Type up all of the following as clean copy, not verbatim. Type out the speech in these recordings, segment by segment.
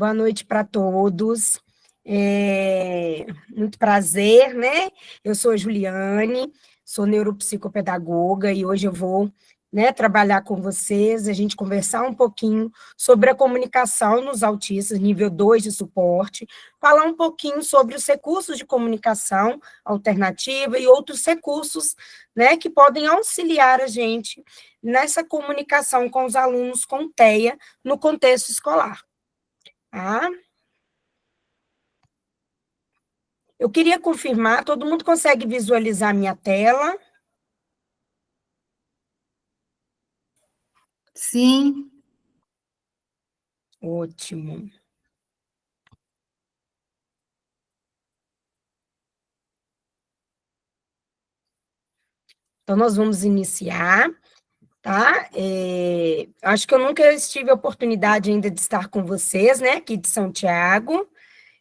Boa noite para todos. Muito prazer, né? Eu sou a Juliane, sou neuropsicopedagoga e hoje eu vou, né, trabalhar com vocês, a gente conversar um pouquinho sobre a comunicação nos autistas, nível 2 de suporte, falar um pouquinho sobre os recursos de comunicação alternativa e outros recursos, né, que podem auxiliar a gente nessa comunicação com os alunos com TEA no contexto escolar. Tá? Eu queria confirmar, todo mundo consegue visualizar minha tela? Sim. Ótimo. Então, nós vamos iniciar, tá? Acho que eu nunca tive a oportunidade ainda de estar com vocês, né, aqui de São Tiago.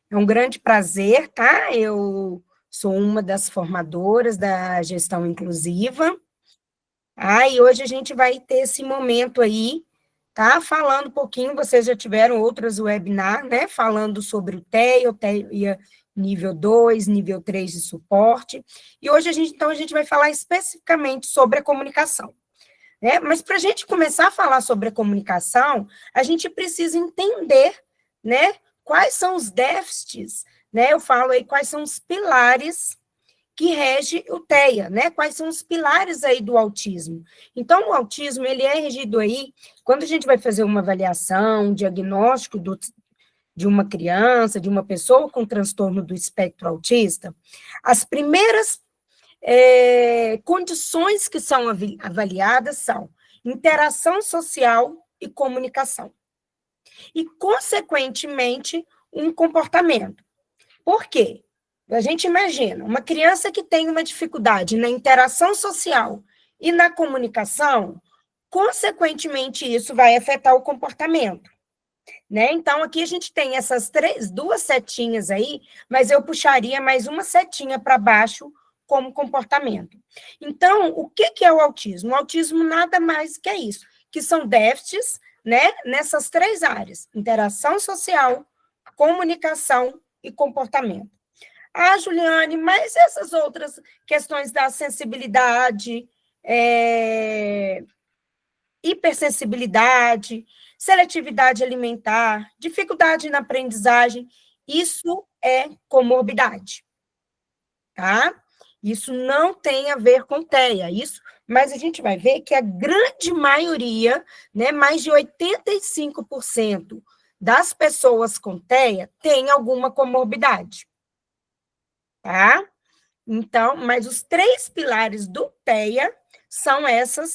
É um grande prazer, tá? Eu sou uma das formadoras da gestão inclusiva. E hoje a gente vai ter esse momento aí, tá? Falando um pouquinho, vocês já tiveram outras webinars, né? Falando sobre o TEA nível 2, nível 3 de suporte. E hoje então a gente vai falar especificamente sobre a comunicação, né? Mas para a gente começar a falar sobre a comunicação, a gente precisa entender, né? Quais são os déficits, né? Eu falo aí quais são os pilares que rege o TEA, né? Quais são os pilares aí do autismo? Então, o autismo, ele é regido aí, quando a gente vai fazer uma avaliação, um diagnóstico de uma criança, de uma pessoa com transtorno do espectro autista, as primeiras condições que são avaliadas são interação social e comunicação. E, consequentemente, um comportamento. Por quê? A gente imagina, uma criança que tem uma dificuldade na interação social e na comunicação, consequentemente, isso vai afetar o comportamento, né? Então, aqui a gente tem essas duas setinhas aí, mas eu puxaria mais uma setinha para baixo como comportamento. Então, o que é o autismo? O autismo nada mais que é isso, que são déficits, né, nessas três áreas, interação social, comunicação e comportamento. Juliane, mas essas outras questões da sensibilidade, hipersensibilidade, seletividade alimentar, dificuldade na aprendizagem, isso é comorbidade, tá? Isso não tem a ver com TEA, mas a gente vai ver que a grande maioria, né, mais de 85% das pessoas com TEA tem alguma comorbidade. Tá? Então, mas os três pilares do TEA são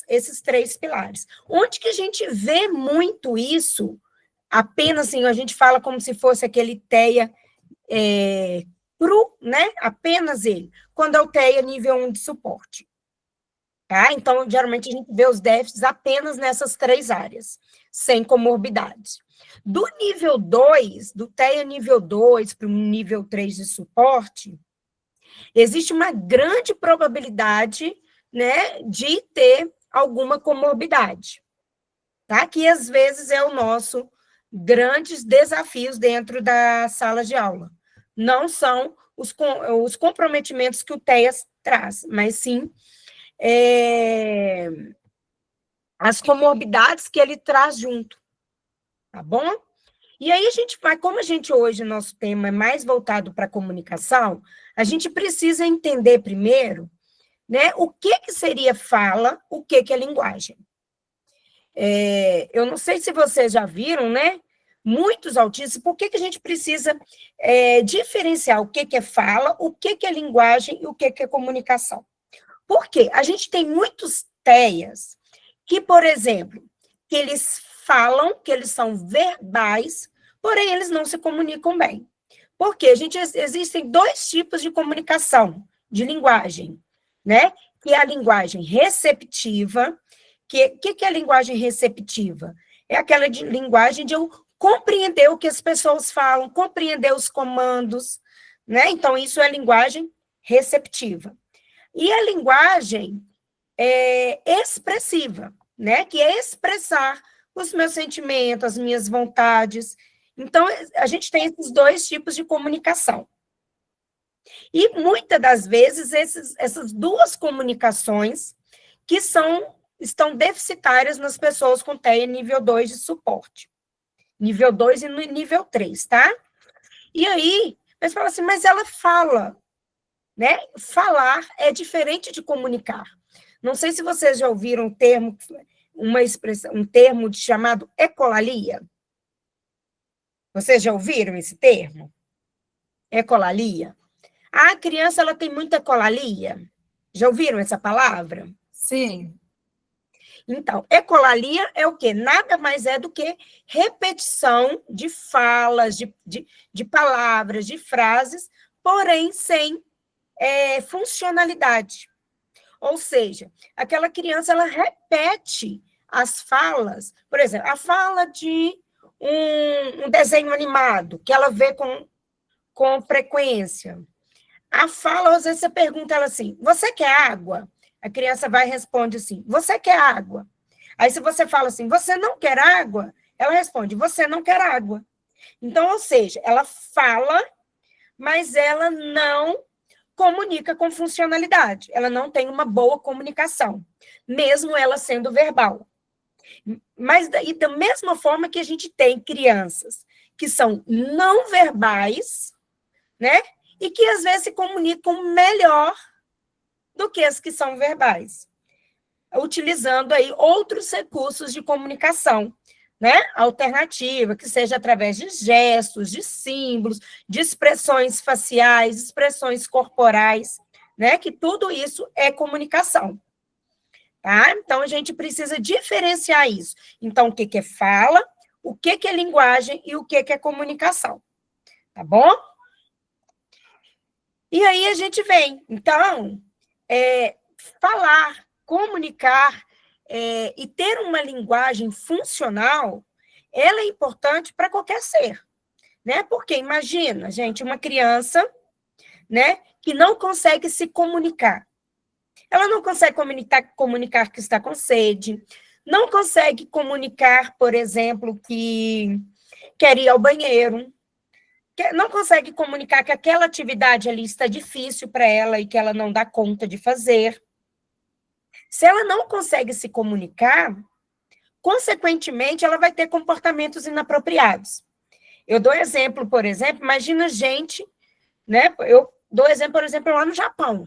esses três pilares. Onde que a gente vê muito isso? Apenas assim, a gente fala como se fosse aquele TEA cru, né? Apenas ele, quando é o TEA nível 1 de suporte. Tá? Então, geralmente a gente vê os déficits apenas nessas três áreas, sem comorbidades. Do nível 2, do TEA nível 2 para o nível 3 de suporte, existe uma grande probabilidade, né, de ter alguma comorbidade, tá? Que às vezes é o nosso grandes desafios dentro da sala de aula. Não são os comprometimentos que o TEAS traz, mas sim as comorbidades que ele traz junto, tá bom? E aí a gente vai, como a gente hoje, nosso tema é mais voltado para a comunicação, a gente precisa entender primeiro, né, o que seria fala, o que é linguagem. Eu não sei se vocês já viram, né, muitos autistas, por que a gente precisa diferenciar o que é fala, o que é linguagem e o que é comunicação. Por quê? A gente tem muitos TEAs que, por exemplo, que eles falam, que eles são verbais, porém eles não se comunicam bem. Porque existem dois tipos de comunicação, de linguagem, né? Que é a linguagem receptiva. Que é a linguagem receptiva? É aquela linguagem de eu compreender o que as pessoas falam, compreender os comandos, né? Então, isso é a linguagem receptiva. E a linguagem expressiva, né? Que é expressar os meus sentimentos, as minhas vontades. Então, a gente tem esses dois tipos de comunicação. E, muitas das vezes, essas duas comunicações que estão deficitárias nas pessoas com TEA nível 2 de suporte. Nível 2 e nível 3, tá? E aí, você fala assim, mas ela fala, né? Falar é diferente de comunicar. Não sei se vocês já ouviram uma expressão, um termo chamado ecolalia. Vocês já ouviram esse termo? Ecolalia. A criança ela tem muita ecolalia. Já ouviram essa palavra? Sim. Então, ecolalia é o quê? Nada mais é do que repetição de falas, de palavras, de frases, porém sem funcionalidade. Ou seja, aquela criança ela repete as falas, por exemplo, a fala de um desenho animado, que ela vê com frequência. A fala, às vezes você pergunta ela assim, você quer água? A criança vai e responde assim, você quer água? Aí se você fala assim, você não quer água? Ela responde, você não quer água. Então, ou seja, ela fala, mas ela não comunica com funcionalidade. Ela não tem uma boa comunicação, mesmo ela sendo verbal. Mas daí, da mesma forma que a gente tem crianças que são não verbais, né? E que às vezes se comunicam melhor do que as que são verbais, utilizando aí outros recursos de comunicação, né? Alternativa, que seja através de gestos, de símbolos, de expressões faciais, expressões corporais, né? Que tudo isso é comunicação. Tá? Então, a gente precisa diferenciar isso. Então, o que é fala, o que é linguagem e o que é comunicação. Tá bom? E aí a gente vem. Então, falar, comunicar e ter uma linguagem funcional, ela é importante para qualquer ser. Né? Porque imagina, gente, uma criança, né, que não consegue se comunicar. Ela não consegue comunicar que está com sede, não consegue comunicar, por exemplo, que quer ir ao banheiro, não consegue comunicar que aquela atividade ali está difícil para ela e que ela não dá conta de fazer. Se ela não consegue se comunicar, consequentemente, ela vai ter comportamentos inapropriados. Eu dou exemplo, por exemplo, imagina gente, né? Eu dou exemplo, por exemplo, lá no Japão.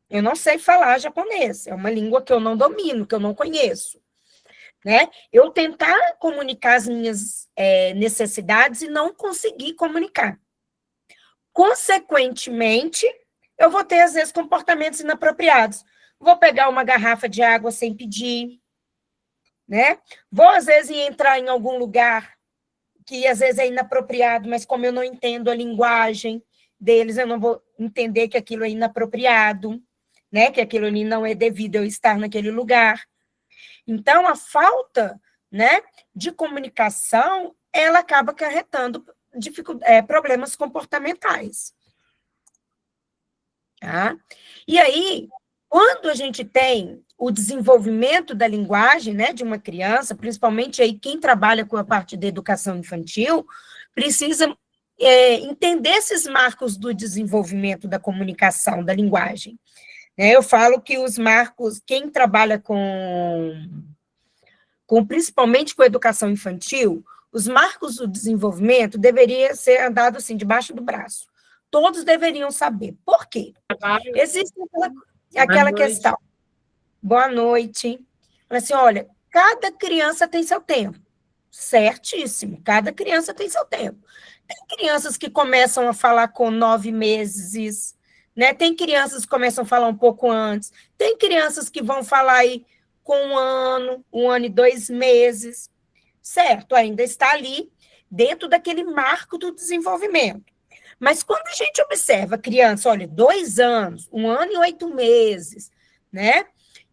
Eu não sei falar japonês, é uma língua que eu não domino, que eu não conheço. Né? Eu tentar comunicar as minhas necessidades e não conseguir comunicar. Consequentemente, eu vou ter, às vezes, comportamentos inapropriados. Vou pegar uma garrafa de água sem pedir, né? Vou, às vezes, entrar em algum lugar que, às vezes, é inapropriado, mas como eu não entendo a linguagem deles, eu não vou entender que aquilo é inapropriado, né? Que aquilo ali não é devido eu estar naquele lugar. Então, a falta, né, de comunicação, ela acaba acarretando problemas comportamentais. Tá? E aí, quando a gente tem o desenvolvimento da linguagem, né, de uma criança, principalmente aí quem trabalha com a parte da educação infantil, precisa entender esses marcos do desenvolvimento da comunicação, da linguagem. Eu falo que os marcos, quem trabalha principalmente com a educação infantil, os marcos do desenvolvimento deveriam ser andados assim, debaixo do braço. Todos deveriam saber. Por quê? Existe aquela questão. Boa noite. Assim, olha, cada criança tem seu tempo. Certíssimo, cada criança tem seu tempo. Tem crianças que começam a falar com 9 meses, né? Tem crianças que começam a falar um pouco antes, tem crianças que vão falar aí com 1 ano e 2 meses, certo? Ainda está ali dentro daquele marco do desenvolvimento. Mas quando a gente observa a criança, olha, 2 anos, 1 ano e 8 meses, né?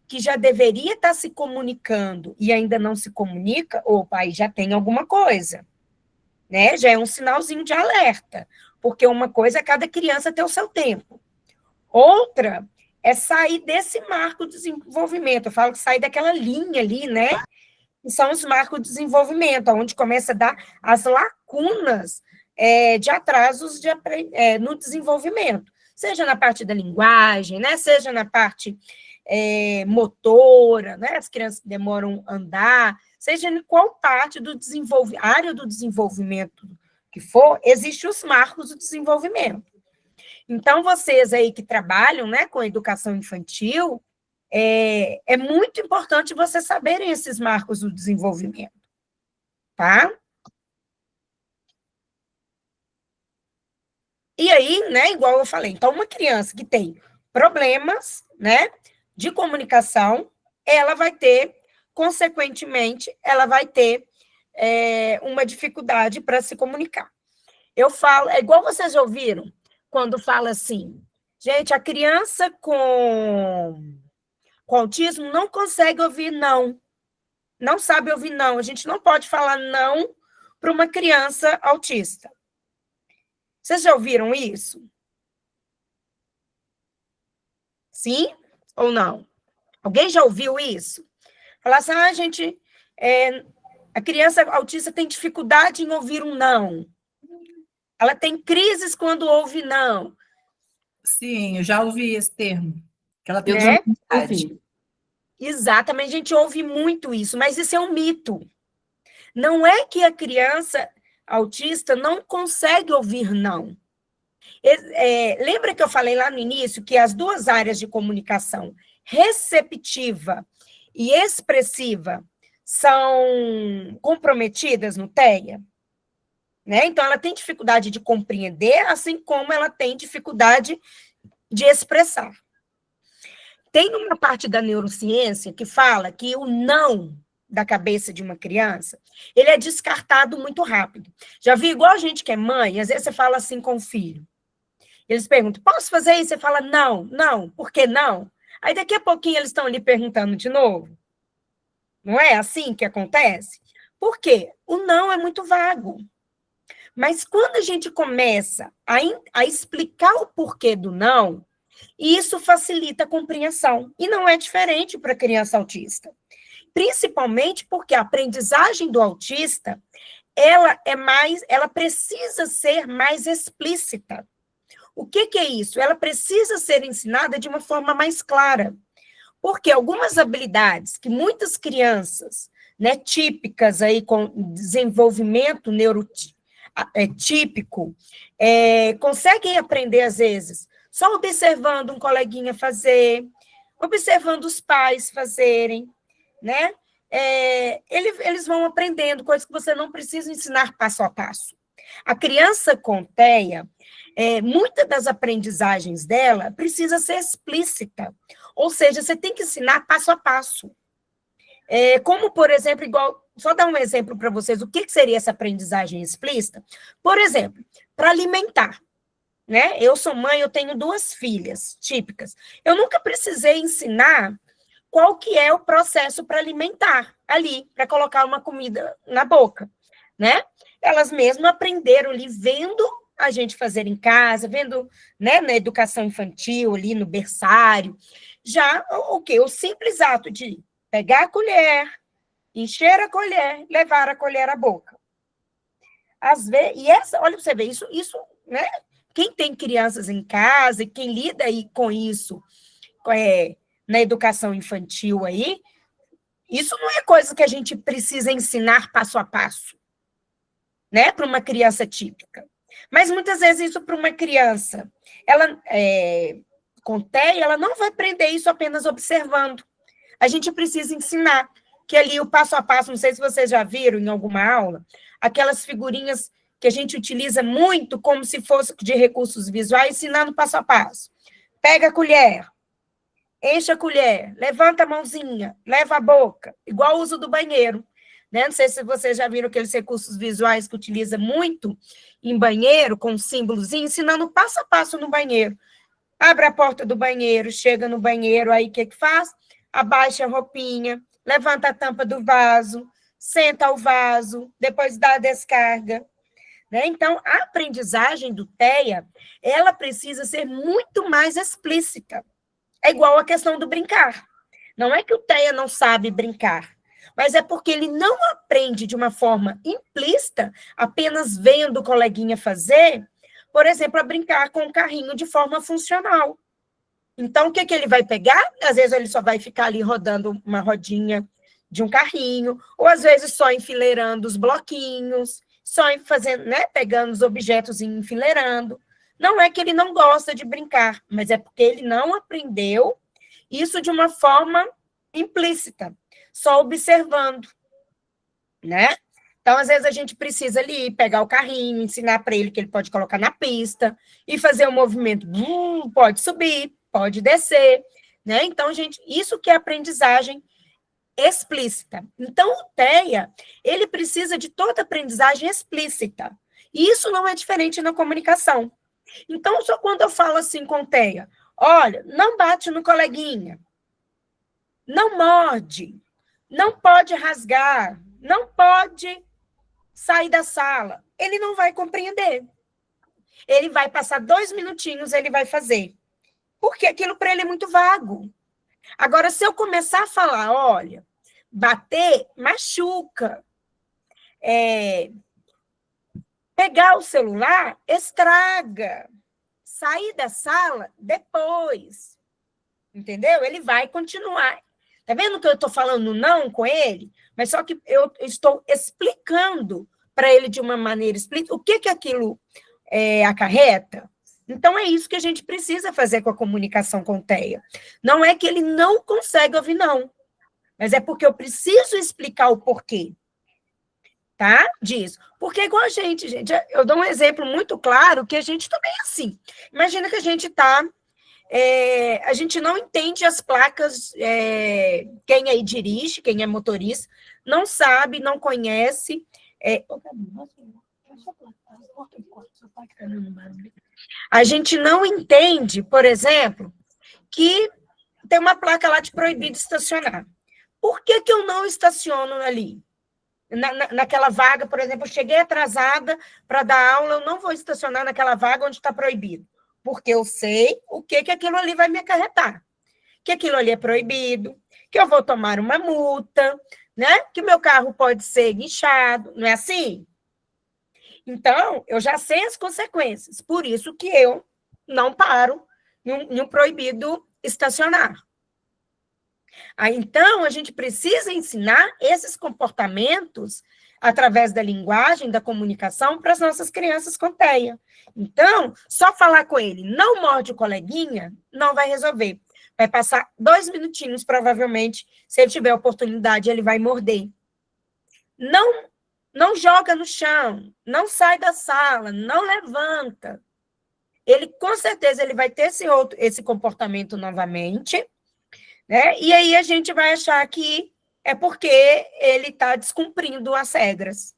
Que já deveria estar se comunicando e ainda não se comunica, opa, aí já tem alguma coisa, né? Já é um sinalzinho de alerta, porque uma coisa é cada criança ter o seu tempo. Outra é sair desse marco de desenvolvimento, eu falo que sair daquela linha ali, né? que são os marcos de desenvolvimento, onde começa a dar as lacunas de atrasos no desenvolvimento, seja na parte da linguagem, né, seja na parte motora, né, as crianças demoram a andar, seja em qual parte do área do desenvolvimento que for, existem os marcos do desenvolvimento. Então, vocês aí que trabalham, né, com educação infantil, é muito importante vocês saberem esses marcos do desenvolvimento, tá? E aí, né, igual eu falei, então uma criança que tem problemas, né, de comunicação, ela vai ter, consequentemente, ela vai ter uma dificuldade para se comunicar. Eu falo, é igual vocês já ouviram, quando fala assim, gente, a criança com autismo não consegue ouvir não, não sabe ouvir não, a gente não pode falar não para uma criança autista. Vocês já ouviram isso? Sim ou não? Alguém já ouviu isso? Falar assim, gente, a criança autista tem dificuldade em ouvir um não. Ela tem crises quando ouve não. Sim, eu já ouvi esse termo. Que ela tem dificuldade. Exatamente, a gente ouve muito isso, mas isso é um mito. Não é que a criança autista não consegue ouvir não. Lembra que eu falei lá no início que as duas áreas de comunicação, receptiva e expressiva, são comprometidas no TEA? Né? Então, ela tem dificuldade de compreender, assim como ela tem dificuldade de expressar. Tem uma parte da neurociência que fala que o não da cabeça de uma criança, ele é descartado muito rápido. Já vi igual a gente que é mãe, às vezes você fala assim com o filho. Eles perguntam, posso fazer isso? Você fala, não, não, por que não? Aí daqui a pouquinho eles estão ali perguntando de novo. Não é assim que acontece? Por quê? O não é muito vago. Mas quando a gente começa a explicar o porquê do não, isso facilita a compreensão. E não é diferente para a criança autista. Principalmente porque a aprendizagem do autista, ela precisa ser mais explícita. O que é isso? Ela precisa ser ensinada de uma forma mais clara. Porque algumas habilidades que muitas crianças, né, típicas aí com desenvolvimento neurotípico, conseguem aprender às vezes só observando um coleguinha fazer, observando os pais fazerem, né? Eles vão aprendendo coisas que você não precisa ensinar passo a passo. A criança com TEA, muitas das aprendizagens dela precisa ser explícita, ou seja, você tem que ensinar passo a passo. Como, por exemplo, só dar um exemplo para vocês, o que seria essa aprendizagem explícita? Por exemplo, para alimentar. Né? Eu sou mãe, eu tenho 2 filhas típicas. Eu nunca precisei ensinar qual que é o processo para alimentar ali, para colocar uma comida na boca, né? Elas mesmas aprenderam ali, vendo a gente fazer em casa, vendo, né, na educação infantil, ali no berçário, já o quê? O simples ato de pegar a colher, encher a colher, levar a colher à boca. Às vezes, olha para você ver, isso, né? Quem tem crianças em casa e quem lida aí com isso na educação infantil aí, isso não é coisa que a gente precisa ensinar passo a passo, né, para uma criança típica. Mas muitas vezes isso para uma criança, ela com TEA, ela não vai aprender isso apenas observando. A gente precisa ensinar que ali o passo a passo, não sei se vocês já viram em alguma aula, aquelas figurinhas que a gente utiliza muito como se fosse de recursos visuais, ensinando passo a passo. Pega a colher, enche a colher, levanta a mãozinha, leva a boca, igual o uso do banheiro. Né? Não sei se vocês já viram aqueles recursos visuais que utiliza muito em banheiro, com símbolos, ensinando passo a passo no banheiro. Abre a porta do banheiro, chega no banheiro, aí o que faz? Abaixa a roupinha, levanta a tampa do vaso, senta o vaso, depois dá a descarga. Né? Então, a aprendizagem do TEA, ela precisa ser muito mais explícita. É igual a questão do brincar. Não é que o TEA não sabe brincar, mas é porque ele não aprende de uma forma implícita, apenas vendo o coleguinha fazer, por exemplo, a brincar com o carrinho de forma funcional. Então, o que ele vai pegar? Às vezes ele só vai ficar ali rodando uma rodinha de um carrinho, ou às vezes só enfileirando os bloquinhos, só fazendo, né, pegando os objetos e enfileirando. Não é que ele não gosta de brincar, mas é porque ele não aprendeu isso de uma forma implícita, só observando, né? Então, às vezes, a gente precisa ali pegar o carrinho, ensinar para ele que ele pode colocar na pista e fazer um movimento, pode subir, pode descer, né? Então, gente, isso que é aprendizagem explícita. Então, o TEA, ele precisa de toda aprendizagem explícita. E isso não é diferente na comunicação. Então, só quando eu falo assim com o TEA, olha, não bate no coleguinha, não morde, não pode rasgar, não pode sair da sala, ele não vai compreender. Ele vai passar 2 minutinhos, ele vai fazer. Porque aquilo para ele é muito vago. Agora, se eu começar a falar, olha, bater machuca, pegar o celular estraga, sair da sala depois, entendeu? Ele vai continuar. Tá vendo que eu estou falando não com ele? Mas só que eu estou explicando para ele de uma maneira explícita o que aquilo acarreta. Então, é isso que a gente precisa fazer com a comunicação com o TEA. Não é que ele não consegue ouvir não, mas é porque eu preciso explicar o porquê, tá? Disso. Porque igual a gente, eu dou um exemplo muito claro que a gente também é assim. Imagina que a gente está... a gente não entende as placas, quem aí dirige, quem é motorista, não sabe, não conhece. A gente não entende, por exemplo, que tem uma placa lá de proibido estacionar. Por que eu não estaciono ali? Naquela vaga, por exemplo, eu cheguei atrasada para dar aula, eu não vou estacionar naquela vaga onde está proibido, porque eu sei o que aquilo ali vai me acarretar, que aquilo ali é proibido, que eu vou tomar uma multa, né? Que meu carro pode ser guinchado, não é assim? Então, eu já sei as consequências, por isso que eu não paro em um proibido estacionar. Então, a gente precisa ensinar esses comportamentos através da linguagem, da comunicação, para as nossas crianças com TEA. Então, só falar com ele, não morde o coleguinha, não vai resolver. Vai passar 2 minutinhos, provavelmente, se ele tiver oportunidade, ele vai morder. Não joga no chão, não sai da sala, não levanta. Ele, com certeza, ele vai ter esse comportamento novamente, né? E aí a gente vai achar que é porque ele está descumprindo as regras.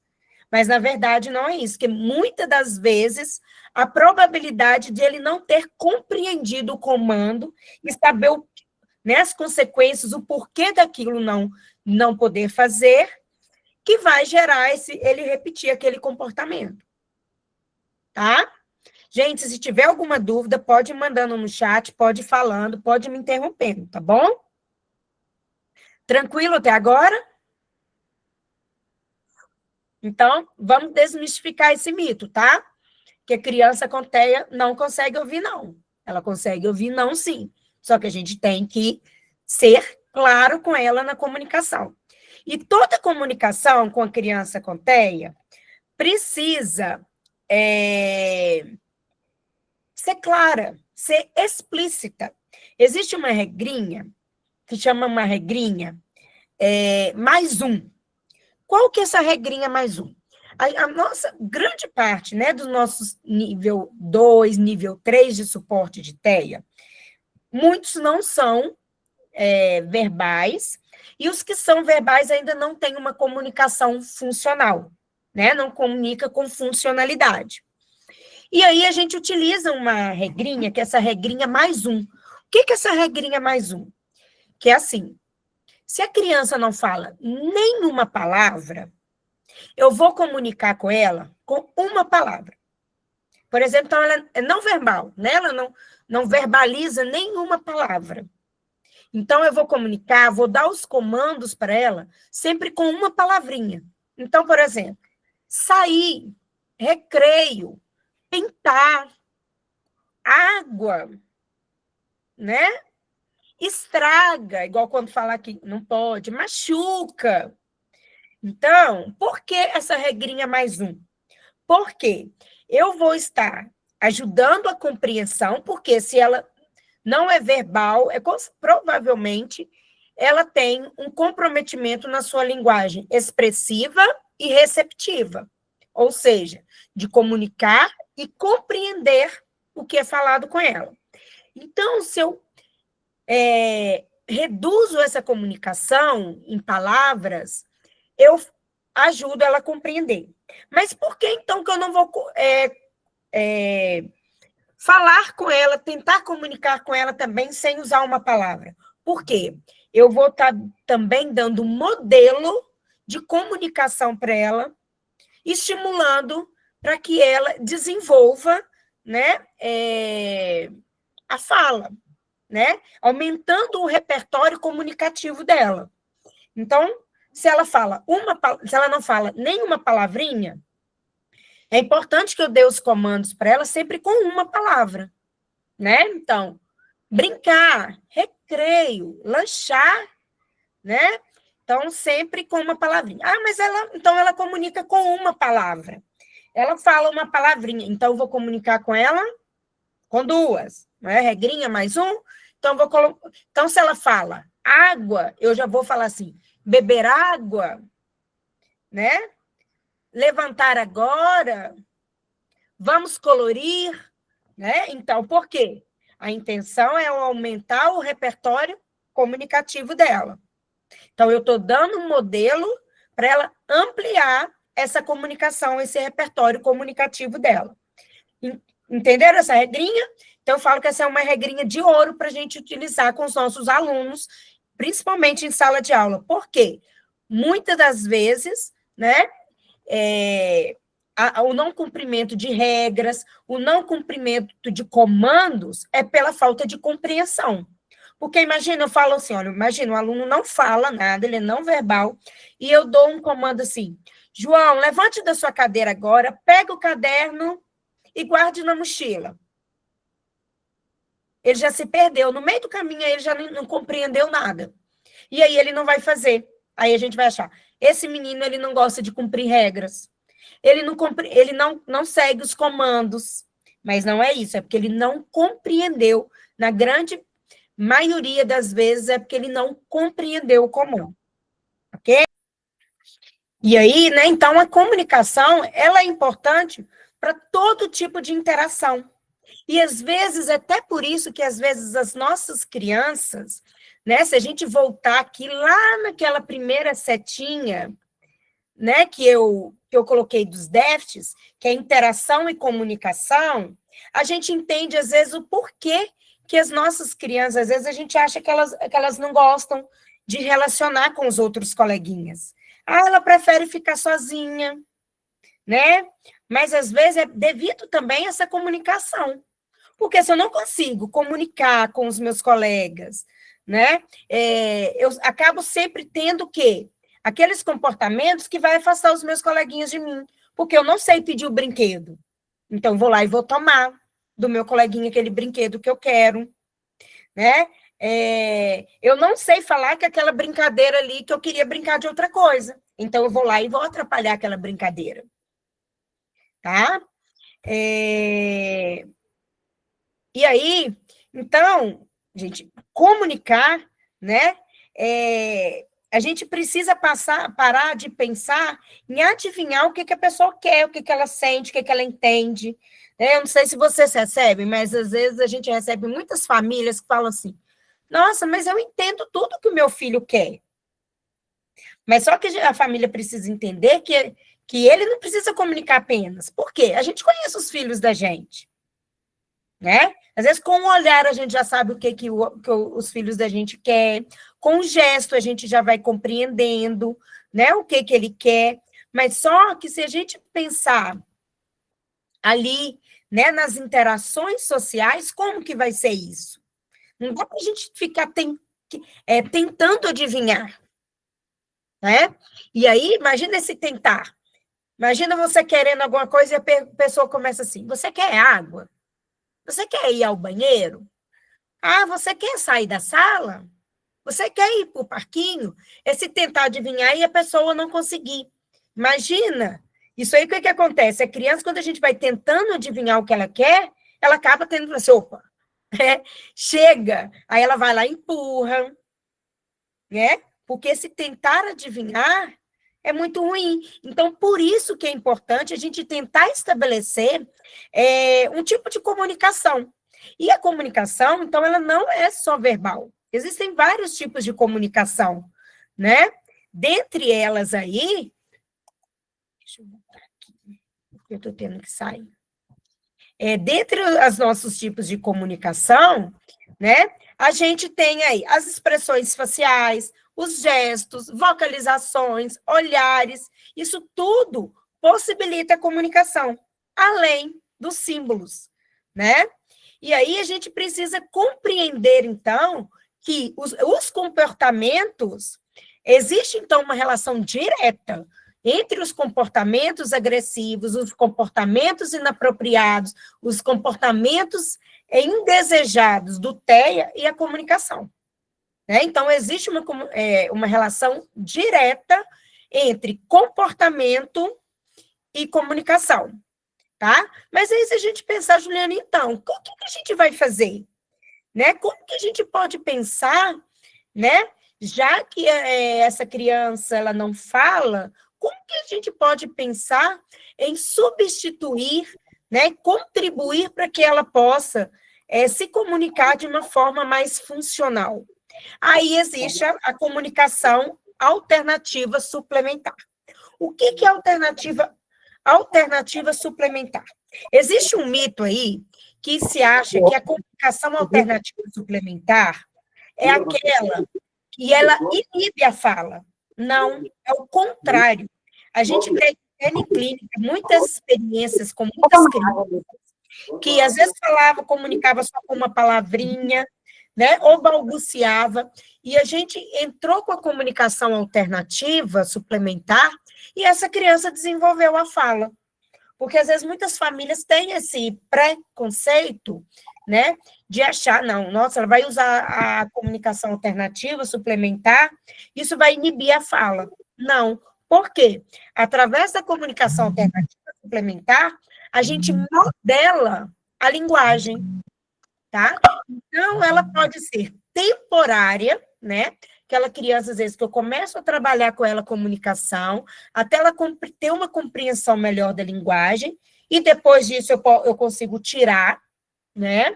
Mas, na verdade, não é isso, porque muitas das vezes a probabilidade de ele não ter compreendido o comando e saber as consequências, o porquê daquilo não poder fazer, que vai gerar ele repetir aquele comportamento. Tá? Gente, se tiver alguma dúvida, pode ir mandando no chat, pode ir falando, pode me interrompendo, tá bom? Tranquilo até agora? Então, vamos desmistificar esse mito, tá? Que a criança com TEA não consegue ouvir não. Ela consegue ouvir não, sim. Só que a gente tem que ser claro com ela na comunicação. E toda comunicação com a criança com TEA precisa ser clara, ser explícita. Existe uma regrinha, que chama uma regrinha mais um. Qual que é essa regrinha mais um? A nossa grande parte, né, dos nossos nível 2, nível 3 de suporte de TEA, muitos não são verbais, e os que são verbais ainda não têm uma comunicação funcional, né? Não comunica com funcionalidade. E aí a gente utiliza uma regrinha, que é essa regrinha mais um. O que é essa regrinha mais um? Que é assim, se a criança não fala nenhuma palavra, eu vou comunicar com ela com uma palavra. Por exemplo, então ela é não verbal, né? Ela não verbaliza nenhuma palavra. Então, eu vou comunicar, vou dar os comandos para ela, sempre com uma palavrinha. Então, por exemplo, sair, recreio, pintar, água, né? Estraga, igual quando falar que não pode, machuca. Então, por que essa regrinha mais um? Porque eu vou estar ajudando a compreensão, porque se ela não é verbal, provavelmente ela tem um comprometimento na sua linguagem expressiva e receptiva, ou seja, de comunicar e compreender o que é falado com ela. Então, se eu reduzo essa comunicação em palavras, eu ajudo ela a compreender. Mas por que, então, que eu não vou falar com ela, tentar comunicar com ela também sem usar uma palavra? Por quê? Eu vou estar também dando um modelo de comunicação para ela, estimulando para que ela desenvolva, né, a fala, né, aumentando o repertório comunicativo dela. Então, se ela não fala nenhuma palavrinha, é importante que eu dê os comandos para ela sempre com uma palavra, né? Então, brincar, recreio, lanchar, né? Então, sempre com uma palavrinha. Ah, mas então ela comunica com uma palavra. Ela fala uma palavrinha, então eu vou comunicar com ela com duas, né? Regrinha mais um. Então, se ela fala água, eu já vou falar assim, beber água, né? Levantar agora, vamos colorir, né? Então, por quê? A intenção é aumentar o repertório comunicativo dela. Então, eu estou dando um modelo para ela ampliar essa comunicação, esse repertório comunicativo dela. Entenderam essa regrinha? Então, eu falo que essa é uma regrinha de ouro para a gente utilizar com os nossos alunos, principalmente em sala de aula. Por quê? Muitas das vezes, né, o não cumprimento de regras, o não cumprimento de comandos é pela falta de compreensão. Porque imagina, eu falo assim, olha, imagina, o aluno não fala nada, ele é não verbal, e eu dou um comando assim, João, levante da sua cadeira agora, pega o caderno e guarde na mochila. Ele já se perdeu, no meio do caminho ele já não compreendeu nada. E aí ele não vai fazer. Aí a gente vai achar, esse menino ele não gosta de cumprir regras. Ele não segue os comandos. Mas não é isso, é porque ele não compreendeu. Na grande maioria das vezes é porque ele não compreendeu o comum. Ok? E aí, né, então a comunicação, ela é importante para todo tipo de interação. E às vezes, até por isso que às vezes as nossas crianças, né, se a gente voltar aqui lá naquela primeira setinha, né, que eu coloquei dos déficits, que é interação e comunicação, a gente entende às vezes o porquê que as nossas crianças, às vezes a gente acha que elas não gostam de relacionar com os outros coleguinhas. Ah, ela prefere ficar sozinha, né? Mas às vezes é devido também a essa comunicação. Porque se eu não consigo comunicar com os meus colegas, né, eu acabo sempre tendo o quê? Aqueles comportamentos que vai afastar os meus coleguinhas de mim, porque eu não sei pedir o brinquedo. Então, vou lá e vou tomar do meu coleguinha aquele brinquedo que eu quero, né? Eu não sei falar que aquela brincadeira ali que eu queria brincar de outra coisa. Então, eu vou lá e vou atrapalhar aquela brincadeira. Tá? E aí, então, gente, comunicar, né? A gente precisa parar de pensar em adivinhar o que a pessoa quer, o que ela sente, o que ela entende. Eu não sei se vocês recebem, mas às vezes a gente recebe muitas famílias que falam assim: nossa, mas eu entendo tudo que o meu filho quer. Mas só que a família precisa entender que ele não precisa comunicar apenas. Por quê? A gente conhece os filhos da gente, né? Às vezes, com o olhar, a gente já sabe o que os filhos da gente querem. Com o gesto, a gente já vai compreendendo, né, o que ele quer. Mas só que se a gente pensar ali, né, nas interações sociais, como que vai ser isso? Não dá para a gente ficar tentando adivinhar, né? E aí, imagina esse tentar. Imagina você querendo alguma coisa e a pessoa começa assim, você quer água? Você quer ir ao banheiro? Ah, você quer sair da sala? Você quer ir para o parquinho? Esse tentar adivinhar e a pessoa não conseguir. Imagina, isso aí o que acontece? A criança, quando a gente vai tentando adivinhar o que ela quer, ela acaba tendo assim, opa, chega. Aí ela vai lá e empurra, né? Porque se tentar adivinhar é muito ruim. Então, por isso que é importante a gente tentar estabelecer um tipo de comunicação. E a comunicação, então, ela não é só verbal. Existem vários tipos de comunicação, né? Dentre elas aí, deixa eu botar aqui, porque eu estou tendo que sair. Dentre os nossos tipos de comunicação, né, a gente tem aí as expressões faciais, os gestos, vocalizações, olhares, isso tudo possibilita a comunicação, além dos símbolos, né? E aí a gente precisa compreender, então, que os comportamentos, existe, então, uma relação direta entre os comportamentos agressivos, os comportamentos inapropriados, os comportamentos indesejados do TEA e a comunicação. Né? Então, existe uma relação direta entre comportamento e comunicação. Tá? Mas aí, se a gente pensar, Juliana, então, o que a gente vai fazer? Né? Como que a gente pode pensar, né? Já que essa criança ela não fala, como que a gente pode pensar em substituir, né? Contribuir para que ela possa se comunicar de uma forma mais funcional? Aí existe a comunicação alternativa suplementar. O que é alternativa suplementar? Existe um mito aí que se acha que a comunicação alternativa suplementar é aquela que ela inibe a fala. Não, é o contrário. A gente tem em clínica muitas experiências com muitas crianças que às vezes comunicava só com uma palavrinha, né, ou balbuciava, e a gente entrou com a comunicação alternativa suplementar e essa criança desenvolveu a fala. Porque, às vezes, muitas famílias têm esse preconceito, né, de achar, não, nossa, ela vai usar a comunicação alternativa, suplementar, isso vai inibir a fala. Não. Por quê? Através da comunicação alternativa suplementar, a gente modela a linguagem, tá? Então, ela pode ser temporária, né? Aquela criança, às vezes, que eu começo a trabalhar com ela comunicação, até ela ter uma compreensão melhor da linguagem, e depois disso eu consigo tirar, né?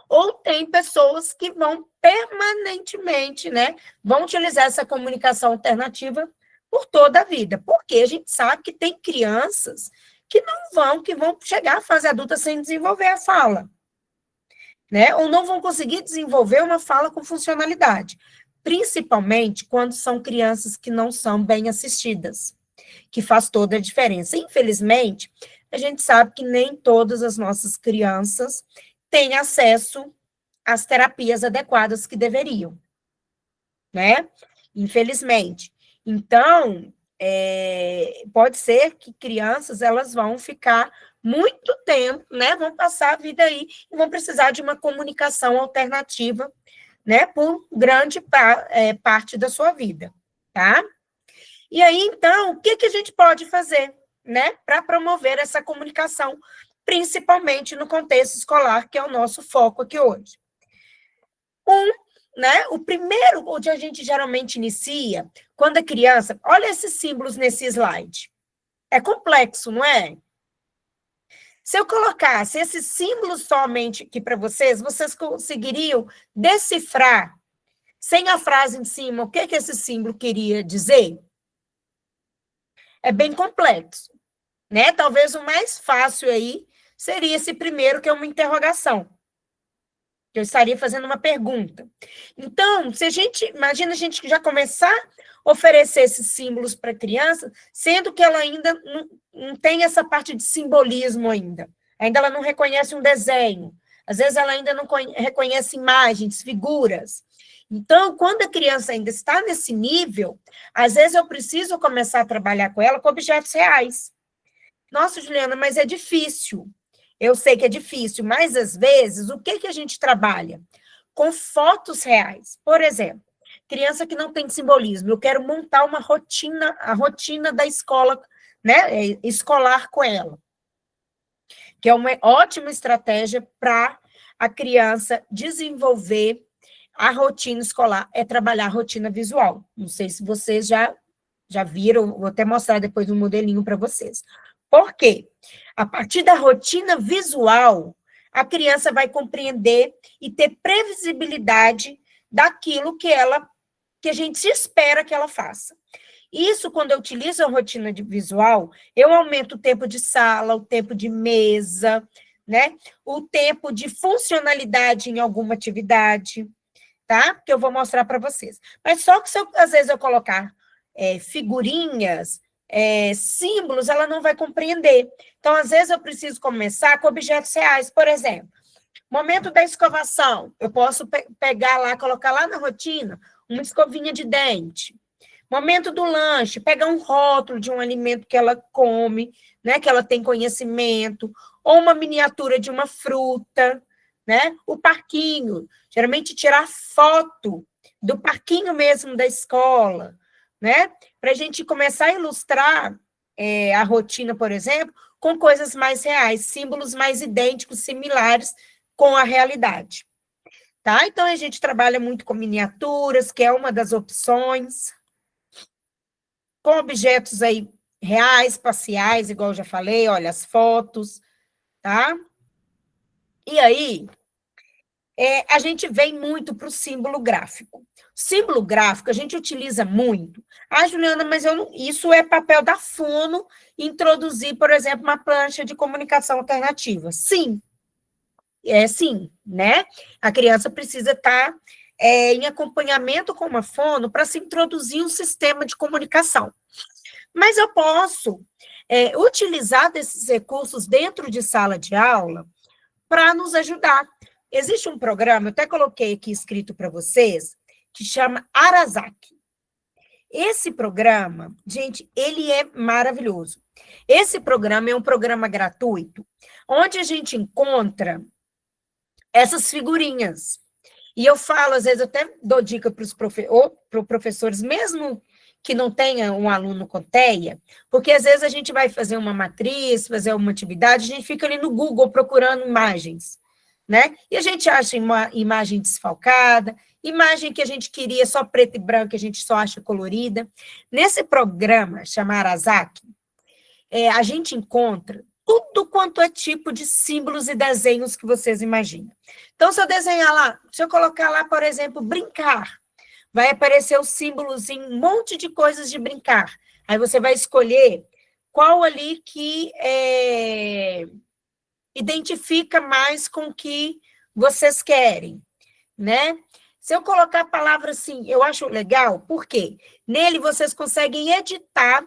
Ou tem pessoas que vão permanentemente, né? Vão utilizar essa comunicação alternativa por toda a vida, porque a gente sabe que tem crianças que vão chegar à fase adulta sem desenvolver a fala, né? Ou não vão conseguir desenvolver uma fala com funcionalidade, principalmente quando são crianças que não são bem assistidas, que faz toda a diferença. Infelizmente, a gente sabe que nem todas as nossas crianças têm acesso às terapias adequadas que deveriam, né? Infelizmente. Então, pode ser que crianças, elas vão ficar muito tempo, né? Vão passar a vida aí e vão precisar de uma comunicação alternativa, né? Por grande parte da sua vida, tá? E aí, então, o que a gente pode fazer, né? Para promover essa comunicação, principalmente no contexto escolar, que é o nosso foco aqui hoje. Né? O primeiro, onde a gente geralmente inicia, quando a criança... Olha esses símbolos nesse slide. É complexo, não é? Se eu colocasse esses símbolos somente aqui para vocês conseguiriam decifrar, sem a frase em cima, o que esse símbolo queria dizer? É bem complexo, né? Talvez o mais fácil aí seria esse primeiro, que é uma interrogação. Eu estaria fazendo uma pergunta. Então, imagina a gente já começar a oferecer esses símbolos para a criança, sendo que ela ainda não tem essa parte de simbolismo ainda. Ainda ela não reconhece um desenho. Às vezes ela ainda não reconhece imagens, figuras. Então, quando a criança ainda está nesse nível, às vezes eu preciso começar a trabalhar com ela com objetos reais. Nossa, Juliana, mas é difícil. Eu sei que é difícil, mas às vezes, o que a gente trabalha? Com fotos reais. Por exemplo, criança que não tem simbolismo, eu quero montar uma rotina, a rotina da escola, né, escolar com ela, que é uma ótima estratégia para a criança desenvolver a rotina escolar, é trabalhar a rotina visual. Não sei se vocês já viram, vou até mostrar depois um modelinho para vocês. Por quê? A partir da rotina visual, a criança vai compreender e ter previsibilidade daquilo que a gente espera que ela faça. Isso, quando eu utilizo a rotina visual, eu aumento o tempo de sala, o tempo de mesa, né? O tempo de funcionalidade em alguma atividade, tá? Que eu vou mostrar para vocês. Mas só que se às vezes eu colocar figurinhas, símbolos, ela não vai compreender. Então, às vezes eu preciso começar com objetos reais, por exemplo. Momento da escovação, eu posso pegar lá, colocar lá na rotina, uma escovinha de dente. Momento do lanche, pegar um rótulo de um alimento que ela come, né, que ela tem conhecimento, ou uma miniatura de uma fruta, né? O parquinho, geralmente tirar foto do parquinho mesmo da escola, né? Para a gente começar a ilustrar a rotina, por exemplo, com coisas mais reais, símbolos mais idênticos, similares com a realidade. Tá? Então, a gente trabalha muito com miniaturas, que é uma das opções, com objetos aí reais, espaciais, igual eu já falei, olha, as fotos, tá? E aí, a gente vem muito para o símbolo gráfico. Símbolo gráfico a gente utiliza muito. Ah, Juliana, mas isso é papel da Fono introduzir, por exemplo, uma prancha de comunicação alternativa. Sim, sim, né? A criança precisa estar em acompanhamento com uma fono para se introduzir um sistema de comunicação. Mas eu posso utilizar desses recursos dentro de sala de aula para nos ajudar. Existe um programa, eu até coloquei aqui escrito para vocês, que chama Arazaki. Esse programa, gente, ele é maravilhoso. Esse programa é um programa gratuito, onde a gente encontra essas figurinhas. E eu falo, às vezes, eu até dou dica para os professores, mesmo que não tenha um aluno com TEA, porque às vezes a gente vai fazer uma matriz, fazer uma atividade, a gente fica ali no Google procurando imagens, né? E a gente acha uma imagem desfalcada, imagem que a gente queria só preto e branco, a gente só acha colorida. Nesse programa, chamado Arazaki, a gente encontra tudo quanto é tipo de símbolos e desenhos que vocês imaginam. Então, se eu desenhar lá, se eu colocar lá, por exemplo, brincar, vai aparecer os símbolos em um monte de coisas de brincar. Aí você vai escolher qual ali que identifica mais com o que vocês querem, né? Se eu colocar a palavra assim, eu acho legal, por quê? Nele vocês conseguem editar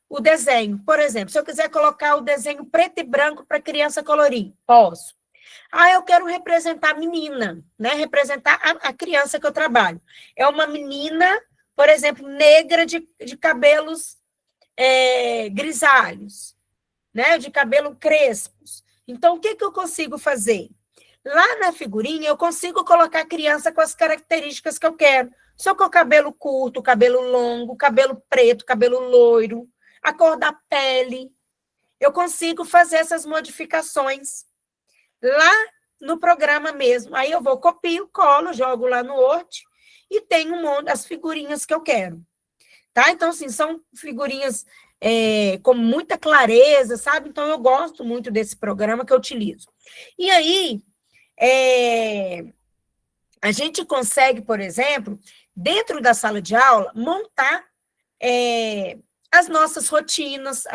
o desenho. Por exemplo, se eu quiser colocar o desenho preto e branco para criança colorir, posso. Ah, eu quero representar a menina, né? Representar a criança que eu trabalho. É uma menina, por exemplo, negra de cabelos grisalhos, né? De cabelo crespos. Então, o que eu consigo fazer? Lá na figurinha, eu consigo colocar a criança com as características que eu quero. Só com o cabelo curto, cabelo longo, cabelo preto, cabelo loiro, a cor da pele. Eu consigo fazer essas modificações lá no programa mesmo. Aí eu vou, copio, colo, jogo lá no Word e tenho as figurinhas que eu quero. Tá? Então, assim, são figurinhas com muita clareza, sabe? Então, eu gosto muito desse programa que eu utilizo. E aí, a gente consegue, por exemplo, dentro da sala de aula, montar as nossas rotinas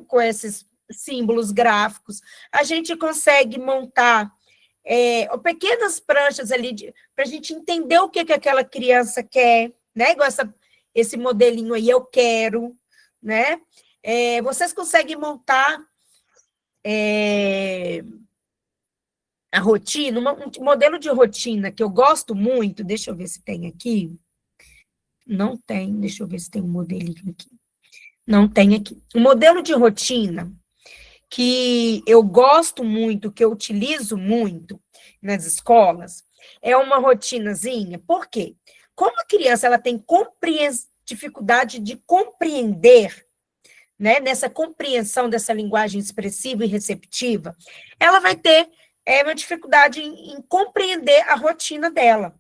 com esses símbolos gráficos. A gente consegue montar pequenas pranchas ali para a gente entender o que aquela criança quer, né? Igual esse modelinho aí, eu quero, né? Vocês conseguem montar a rotina, um modelo de rotina que eu gosto muito, deixa eu ver se tem aqui. Não tem, deixa eu ver se tem um modelinho aqui. Não tem aqui. Um modelo de rotina que eu gosto muito, que eu utilizo muito nas escolas, é uma rotinazinha. Por quê? Como a criança ela tem dificuldade de compreender, né, nessa compreensão dessa linguagem expressiva e receptiva, ela vai ter uma dificuldade em compreender a rotina dela.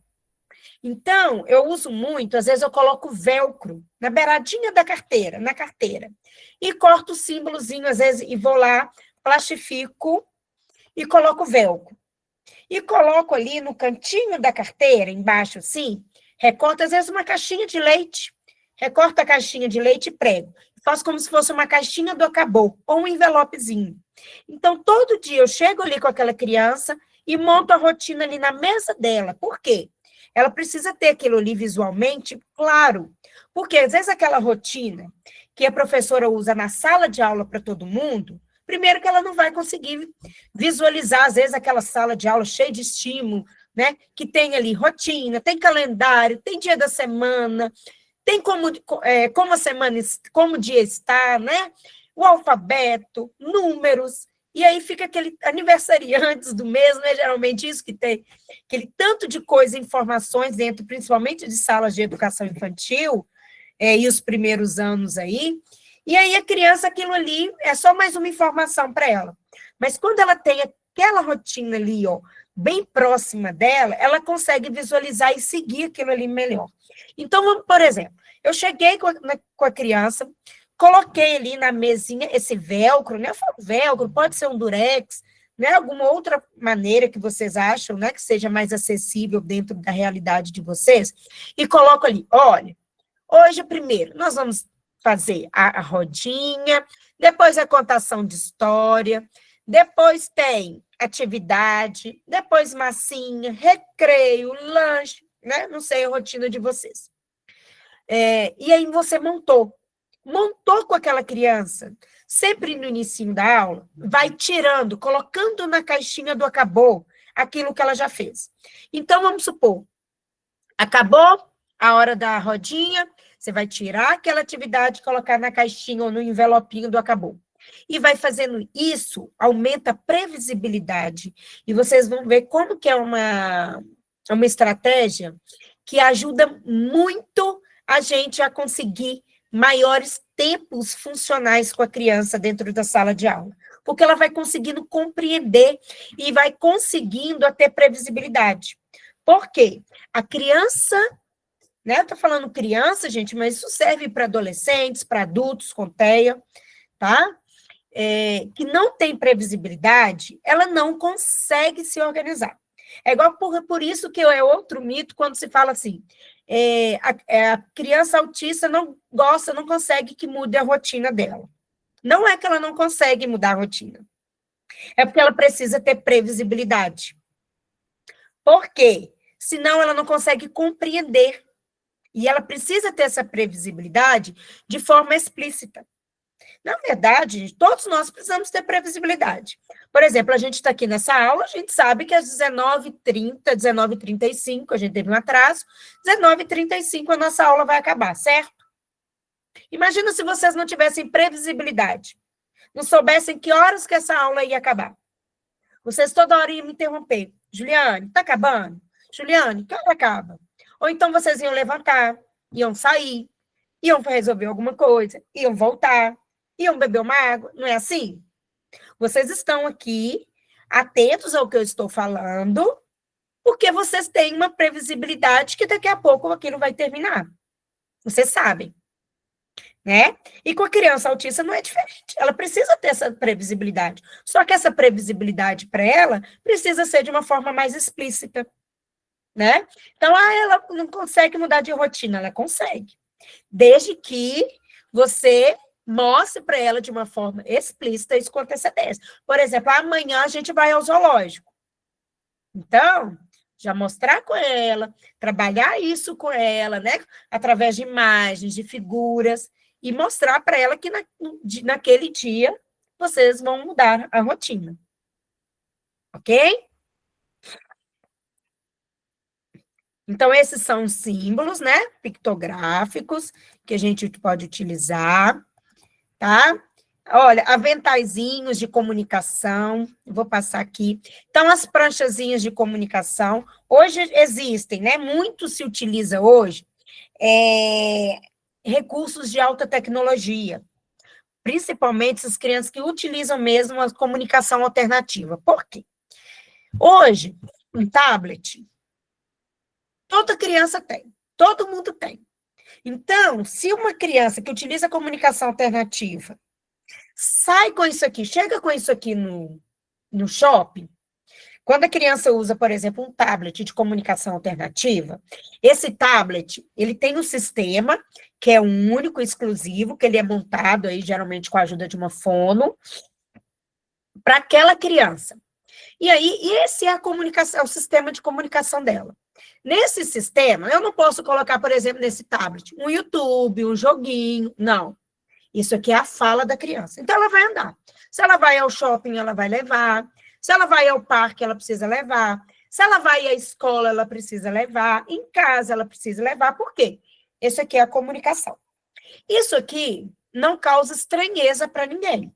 Então, eu uso muito, às vezes eu coloco velcro na beiradinha da carteira, na carteira, e corto o símbolozinho, às vezes, e vou lá, plastifico e coloco velcro. E coloco ali no cantinho da carteira, embaixo assim, recorto, às vezes, uma caixinha de leite, recorto a caixinha de leite e prego. Faço como se fosse uma caixinha do acabou, ou um envelopezinho. Então, todo dia eu chego ali com aquela criança e monto a rotina ali na mesa dela. Por quê? Ela precisa ter aquilo ali visualmente claro. Porque, às vezes, aquela rotina que a professora usa na sala de aula para todo mundo, primeiro que ela não vai conseguir visualizar, às vezes, aquela sala de aula cheia de estímulo, né? Que tem ali rotina, tem calendário, tem dia da semana, tem como a semana, como o dia está, né? O alfabeto, números, e aí fica aquele aniversariantes do mês, né? Geralmente isso que tem, aquele tanto de coisa, informações dentro, principalmente de salas de educação infantil, e os primeiros anos aí, e aí a criança, aquilo ali, é só mais uma informação para ela. Mas quando ela tem aquela rotina ali, ó, bem próxima dela, ela consegue visualizar e seguir aquilo ali melhor. Então, por exemplo, eu cheguei com a criança, coloquei ali na mesinha esse velcro, né? Eu falo velcro, pode ser um durex, né? Alguma outra maneira que vocês acham, né? Que seja mais acessível dentro da realidade de vocês, e coloco ali, olha, hoje, primeiro, nós vamos fazer a rodinha, depois a contação de história, depois tem atividade, depois massinha, recreio, lanche, né? Não sei a rotina de vocês. E aí você montou com aquela criança, sempre no início da aula, vai tirando, colocando na caixinha do acabou aquilo que ela já fez. Então, vamos supor, acabou a hora da rodinha, você vai tirar aquela atividade, colocar na caixinha ou no envelopinho do acabou. E vai fazendo isso, aumenta a previsibilidade. E vocês vão ver como que é uma estratégia que ajuda muito a gente a conseguir maiores tempos funcionais com a criança dentro da sala de aula. Porque ela vai conseguindo compreender e vai conseguindo ter previsibilidade. Por quê? A criança, né? Eu estou falando criança, gente, mas isso serve para adolescentes, para adultos com TEA, tá? Que não tem previsibilidade, ela não consegue se organizar. É igual por isso que é outro mito quando se fala assim, a criança autista não gosta, não consegue que mude a rotina dela. Não é que ela não consegue mudar a rotina, é porque ela precisa ter previsibilidade. Por quê? Senão ela não consegue compreender. E ela precisa ter essa previsibilidade de forma explícita. Na verdade, todos nós precisamos ter previsibilidade. Por exemplo, a gente está aqui nessa aula, a gente sabe que às 19h30, 19h35, a gente teve um atraso, 19h35 a nossa aula vai acabar, certo? Imagina se vocês não tivessem previsibilidade, não soubessem que horas que essa aula ia acabar. Vocês toda hora iam me interromper. Juliane, está acabando? Juliane, que hora acaba? Ou então vocês iam levantar, iam sair, iam resolver alguma coisa, iam voltar, iam beber uma água, não é assim? Vocês estão aqui atentos ao que eu estou falando, porque vocês têm uma previsibilidade que daqui a pouco aquilo vai terminar. Vocês sabem, né? E com a criança autista não é diferente. Ela precisa ter essa previsibilidade. Só que essa previsibilidade para ela precisa ser de uma forma mais explícita, né? Então, ela não consegue mudar de rotina, ela consegue. Desde que você mostre para ela de uma forma explícita isso com antecedência. Por exemplo, amanhã a gente vai ao zoológico. Então, já mostrar com ela, trabalhar isso com ela, né? Através de imagens, de figuras, e mostrar para ela que naquele dia vocês vão mudar a rotina. Ok? Então, esses são símbolos, né, pictográficos, que a gente pode utilizar, tá? Olha, aventaizinhos de comunicação, vou passar aqui. Então, as pranchazinhas de comunicação, hoje existem, né? Muito se utiliza hoje recursos de alta tecnologia, principalmente as crianças que utilizam mesmo a comunicação alternativa. Por quê? Hoje, um tablet, toda criança tem, todo mundo tem. Então, se uma criança que utiliza a comunicação alternativa sai com isso aqui, chega com isso aqui no shopping, quando a criança usa, por exemplo, um tablet de comunicação alternativa, esse tablet, ele tem um sistema que é um único, exclusivo, que ele é montado aí, geralmente com a ajuda de uma fono, para aquela criança. E aí, esse é a comunicação, é o sistema de comunicação dela. Nesse sistema, eu não posso colocar, por exemplo, nesse tablet, um YouTube, um joguinho, não. Isso aqui é a fala da criança. Então, ela vai andar. Se ela vai ao shopping, ela vai levar. Se ela vai ao parque, ela precisa levar. Se ela vai à escola, ela precisa levar. Em casa, ela precisa levar. Por quê? Isso aqui é a comunicação. Isso aqui não causa estranheza para ninguém,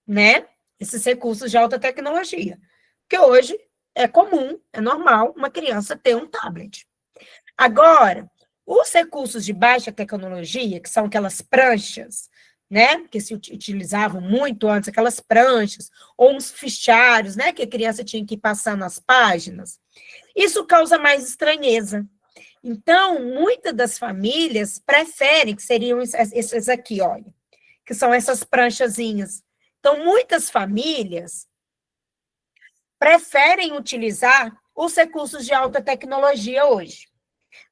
né? Esses recursos de alta tecnologia. Porque hoje é comum, é normal uma criança ter um tablet. Agora, os recursos de baixa tecnologia, que são aquelas pranchas, né, que se utilizavam muito antes, aquelas pranchas, ou uns fichários, né, que a criança tinha que ir passando as páginas, isso causa mais estranheza. Então, muitas das famílias preferem, que seriam esses aqui, olha, que são essas pranchazinhas. Então, muitas famílias preferem utilizar os recursos de alta tecnologia hoje,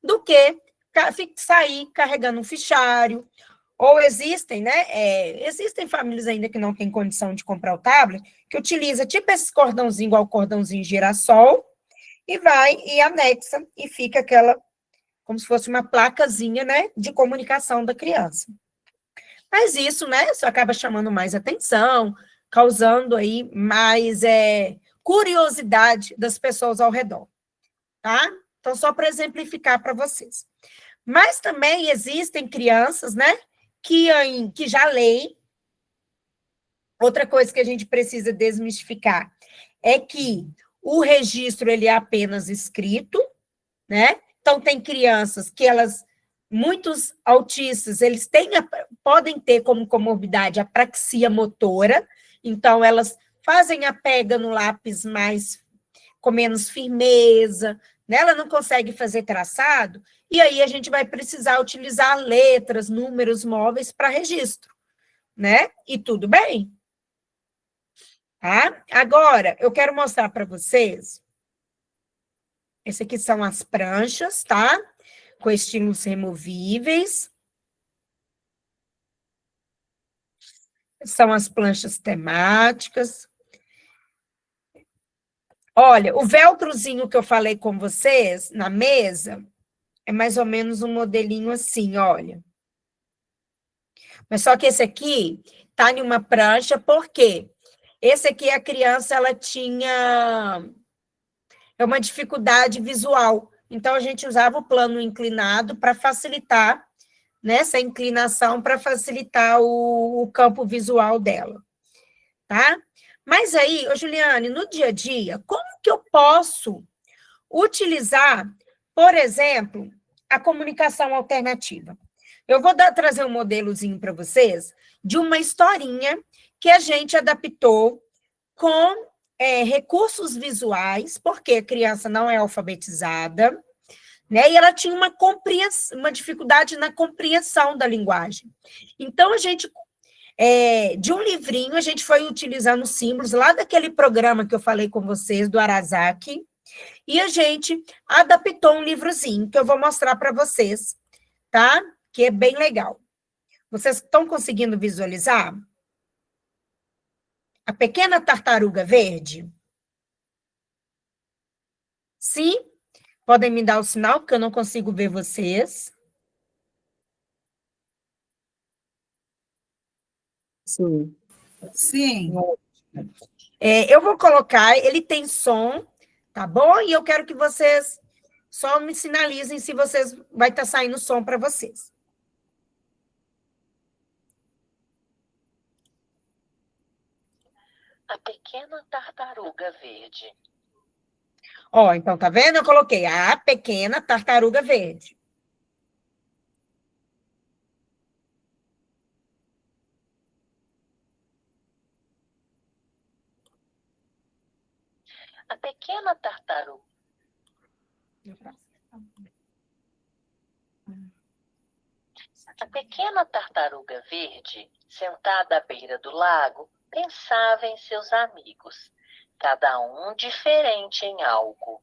do que sair carregando um fichário, ou existem, né? Existem famílias ainda que não têm condição de comprar o tablet, que utiliza tipo esse cordãozinho, igual o cordãozinho girassol, e vai e anexa, e fica aquela, como se fosse uma placazinha, né, de comunicação da criança. Mas isso, né, isso acaba chamando mais atenção, causando aí mais curiosidade das pessoas ao redor, tá? Então, só para exemplificar para vocês. Mas também existem crianças, né, que já leem. Outra coisa que a gente precisa desmistificar é que o registro ele é apenas escrito, né? Então, tem crianças que muitos autistas, eles podem ter como comorbidade a apraxia motora, então elas fazem a pega no lápis com menos firmeza, né? Ela não consegue fazer traçado, e aí a gente vai precisar utilizar letras, números móveis para registro, né? E tudo bem. Tá? Agora, eu quero mostrar para vocês, esse aqui são as pranchas, tá? Com estímulos removíveis. São as planchas temáticas. Olha, o velcrozinho que eu falei com vocês na mesa é mais ou menos um modelinho assim, olha. Mas só que esse aqui tá em uma prancha, por quê? Esse aqui a criança ela tinha uma dificuldade visual. Então a gente usava o plano inclinado para facilitar, né, essa inclinação para facilitar o campo visual dela, tá? Mas aí, Juliane, no dia a dia, como que eu posso utilizar, por exemplo, a comunicação alternativa? Eu vou trazer um modelozinho para vocês de uma historinha que a gente adaptou com recursos visuais, porque a criança não é alfabetizada, né? E ela tinha uma dificuldade na compreensão da linguagem. Então, a gente, de um livrinho, a gente foi utilizando símbolos lá daquele programa que eu falei com vocês, do Arasaki, e a gente adaptou um livrozinho que eu vou mostrar para vocês, tá? Que é bem legal. Vocês estão conseguindo visualizar? A pequena tartaruga verde? Sim? Podem me dar o sinal, porque eu não consigo ver vocês. Sim. Sim. Eu vou colocar, ele tem som, tá bom? E eu quero que vocês Só me sinalizem se vocês vai estar saindo som para vocês. A pequena tartaruga verde. Ó, então, tá vendo? Eu coloquei a pequena tartaruga verde. A pequena tartaruga. A pequena tartaruga verde, sentada à beira do lago, pensava em seus amigos, cada um diferente em algo.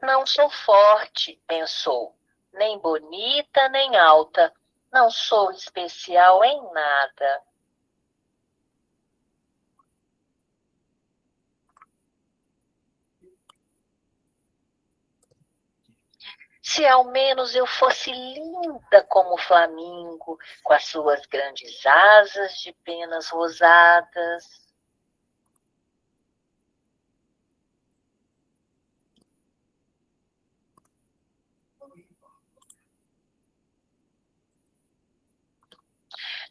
Não sou forte, pensou, nem bonita, nem alta, não sou especial em nada. Se ao menos eu fosse linda como o flamingo, com as suas grandes asas de penas rosadas.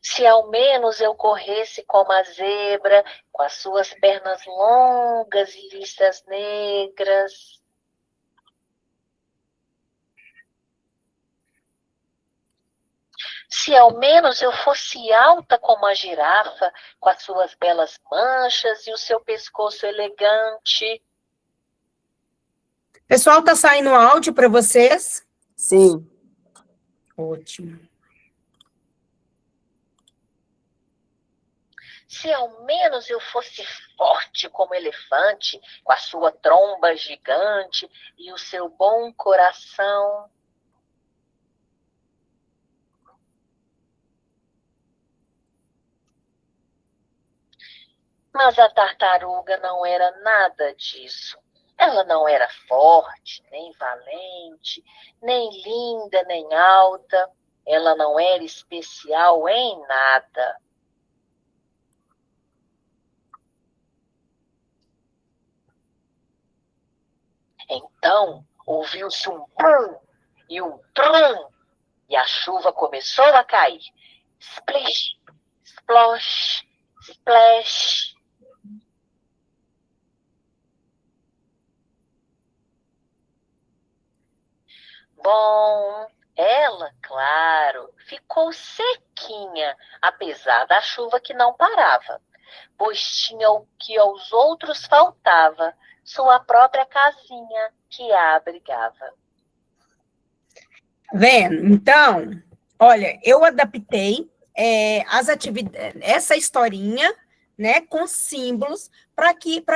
Se ao menos eu corresse como a zebra, com as suas pernas longas e listas negras. Se ao menos eu fosse alta como a girafa, com as suas belas manchas e o seu pescoço elegante. Pessoal, tá saindo áudio para vocês? Sim. Ótimo. Se ao menos eu fosse forte como elefante, com a sua tromba gigante e o seu bom coração. Mas a tartaruga não era nada disso. Ela não era forte, nem valente, nem linda, nem alta. Ela não era especial em nada. Então, ouviu-se um pum e um trum, e a chuva começou a cair. Splish, splosh, splash. Bom, ela, claro, ficou sequinha, apesar da chuva que não parava, pois tinha o que aos outros faltava, sua própria casinha que a abrigava. Vendo? Então, olha, eu adaptei as atividades, essa historinha, né, com símbolos, para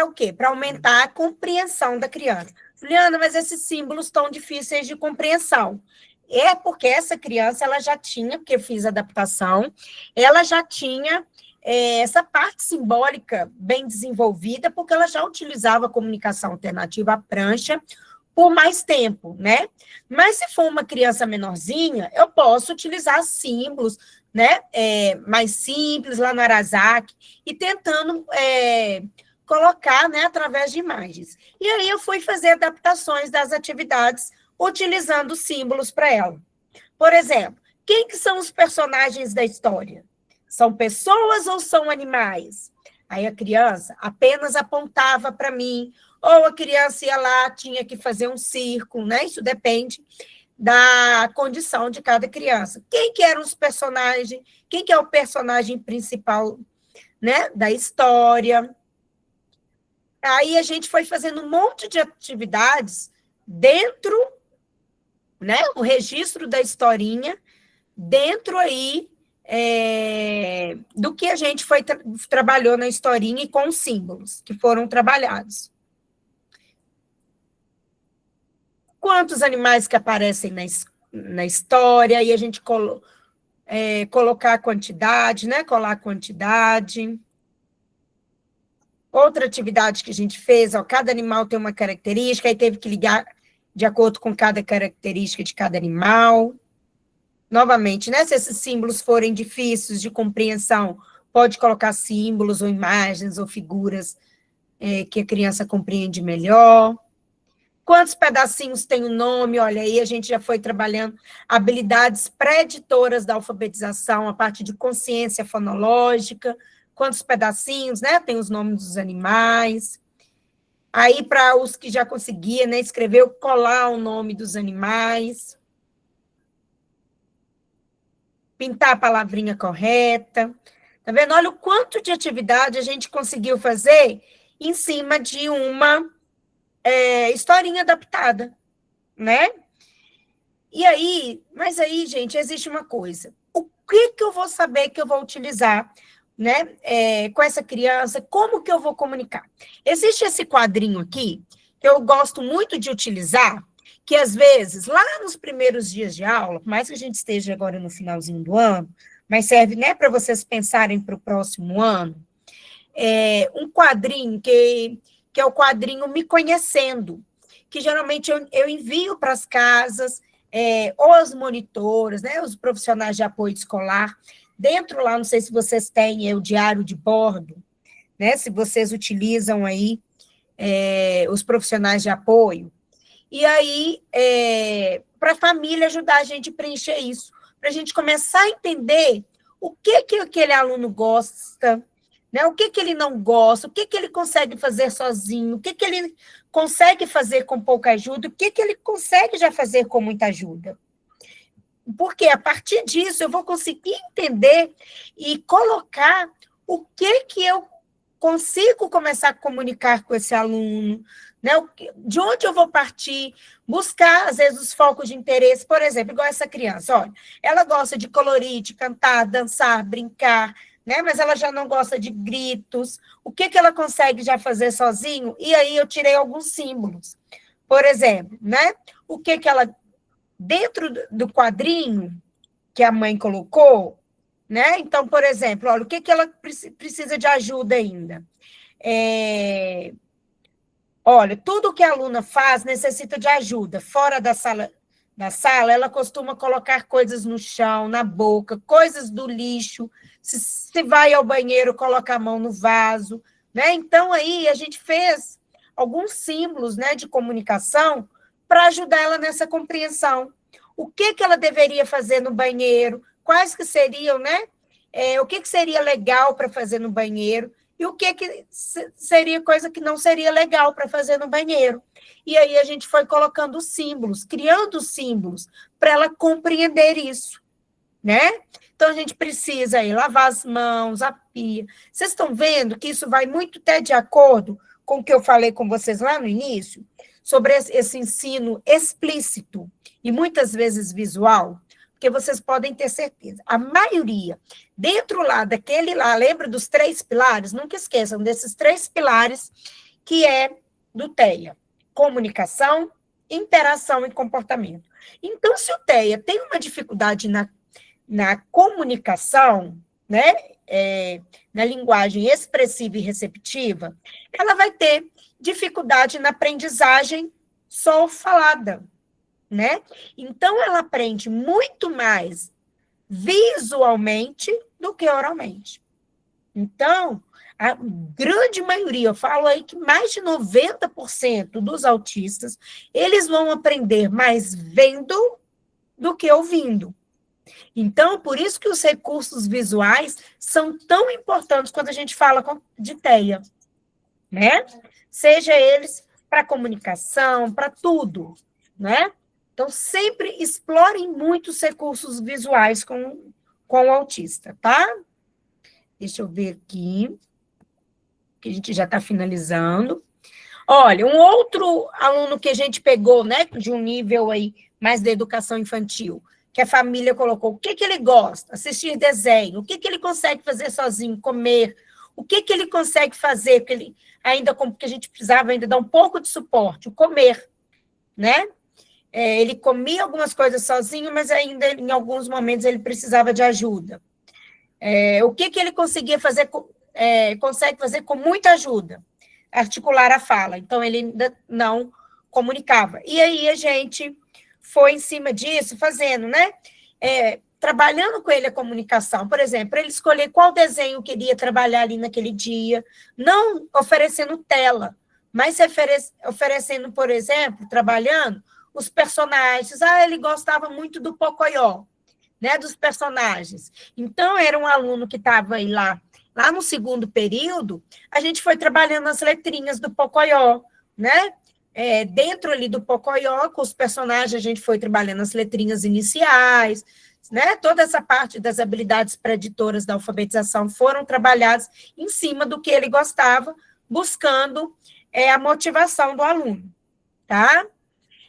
o quê? Para aumentar a compreensão da criança. Juliana, mas esses símbolos estão difíceis de compreensão. É porque essa criança, ela já tinha, porque eu fiz a adaptação, ela já tinha essa parte simbólica bem desenvolvida, porque ela já utilizava a comunicação alternativa à prancha por mais tempo, né? Mas se for uma criança menorzinha, eu posso utilizar símbolos, né? Mais simples lá no Arasaki, e tentando colocar, né, através de imagens. E aí eu fui fazer adaptações das atividades utilizando símbolos para ela. Por exemplo, quem que são os personagens da história? São pessoas ou são animais? Aí a criança apenas apontava para mim, ou a criança ia lá, tinha que fazer um círculo, né? Isso depende da condição de cada criança. Quem que eram os personagens? Quem que é o personagem principal, né, da história? Aí a gente foi fazendo um monte de atividades dentro, né, o registro da historinha, dentro aí do que a gente trabalhou na historinha e com os símbolos que foram trabalhados. Quantos animais que aparecem na história, e a gente colocar a quantidade, né? Colar a quantidade. Outra atividade que a gente fez, ó, cada animal tem uma característica, aí teve que ligar de acordo com cada característica de cada animal. Novamente, né? Se esses símbolos forem difíceis de compreensão, pode colocar símbolos ou imagens ou figuras que a criança compreende melhor. Quantos pedacinhos tem o nome? Olha, aí a gente já foi trabalhando habilidades preditoras da alfabetização, a parte de consciência fonológica. Quantos pedacinhos, né? Tem os nomes dos animais. Aí, para os que já conseguiam, né, escrever, colar o nome dos animais. Pintar a palavrinha correta. Tá vendo? Olha o quanto de atividade a gente conseguiu fazer em cima de uma historinha adaptada, né? E aí, mas aí, gente, existe uma coisa. O que eu vou saber que eu vou utilizar, né, com essa criança? Como que eu vou comunicar? Existe esse quadrinho aqui, que eu gosto muito de utilizar, que às vezes, lá nos primeiros dias de aula, por mais que a gente esteja agora no finalzinho do ano, mas serve, né, para vocês pensarem para o próximo ano, um quadrinho que é o quadrinho Me Conhecendo, que geralmente eu envio para as casas, ou as monitoras, né, os profissionais de apoio escolar, dentro lá, não sei se vocês têm o diário de bordo, né, se vocês utilizam aí os profissionais de apoio, e aí, para a família ajudar a gente a preencher isso, para a gente começar a entender o que aquele aluno gosta, né? O que ele não gosta, o que ele consegue fazer sozinho, o que ele consegue fazer com pouca ajuda, o que ele consegue já fazer com muita ajuda. Porque, a partir disso, eu vou conseguir entender e colocar o que eu consigo começar a comunicar com esse aluno, né? De onde eu vou partir, buscar, às vezes, os focos de interesse. Por exemplo, igual essa criança, olha, ela gosta de colorir, de cantar, dançar, brincar, né? Mas ela já não gosta de gritos. O que ela consegue já fazer sozinho? E aí eu tirei alguns símbolos. Por exemplo, né? O que ela, dentro do quadrinho que a mãe colocou, né? Então, por exemplo, olha, o que ela precisa de ajuda ainda? Olha, tudo que a aluna faz necessita de ajuda. Fora da sala, ela costuma colocar coisas no chão, na boca, coisas do lixo. Se vai ao banheiro, coloca a mão no vaso, né? Então, aí, a gente fez alguns símbolos, né, de comunicação para ajudar ela nessa compreensão. O que ela deveria fazer no banheiro, quais que seriam, né? O que seria legal para fazer no banheiro e o que seria coisa que não seria legal para fazer no banheiro. E aí a gente foi colocando símbolos, criando símbolos para ela compreender isso, né? Então a gente precisa aí lavar as mãos, a pia. Vocês estão vendo que isso vai muito até de acordo com o que eu falei com vocês lá no início, sobre esse ensino explícito e muitas vezes visual, porque vocês podem ter certeza, a maioria, dentro lá daquele lá, lembra dos 3 pilares? Nunca esqueçam desses 3 pilares, que é do TEA, comunicação, interação e comportamento. Então, se o TEA tem uma dificuldade na comunicação, né, na linguagem expressiva e receptiva, ela vai ter dificuldade na aprendizagem só falada, né? Então, ela aprende muito mais visualmente do que oralmente. Então, a grande maioria, eu falo aí que mais de 90% dos autistas, eles vão aprender mais vendo do que ouvindo. Então, por isso que os recursos visuais são tão importantes quando a gente fala de TEA, né? Seja eles para comunicação, para tudo, né? Então, sempre explorem muito os recursos visuais com o autista, tá? Deixa eu ver aqui, que a gente já está finalizando. Olha, um outro aluno que a gente pegou, né, de um nível aí mais da educação infantil, que a família colocou, o que ele gosta? Assistir desenho, o que ele consegue fazer sozinho, comer, o que ele consegue fazer, porque ele ainda, porque a gente precisava ainda dar um pouco de suporte, o comer, né? Ele comia algumas coisas sozinho, mas ainda em alguns momentos ele precisava de ajuda. O que ele conseguia fazer, consegue fazer com muita ajuda? Articular a fala. Então, ele ainda não comunicava. E aí a gente foi em cima disso, fazendo, né? trabalhando com ele a comunicação, por exemplo, para ele escolher qual desenho queria trabalhar ali naquele dia, não oferecendo tela, mas oferecendo, por exemplo, trabalhando os personagens. Ele gostava muito do Pocoyo, né, dos personagens. Então, era um aluno que estava aí lá no segundo período, a gente foi trabalhando as letrinhas do Pocoyo, né? Dentro ali do Pocoyo, com os personagens, a gente foi trabalhando as letrinhas iniciais, né? Toda essa parte das habilidades preditoras da alfabetização foram trabalhadas em cima do que ele gostava, buscando a motivação do aluno, tá?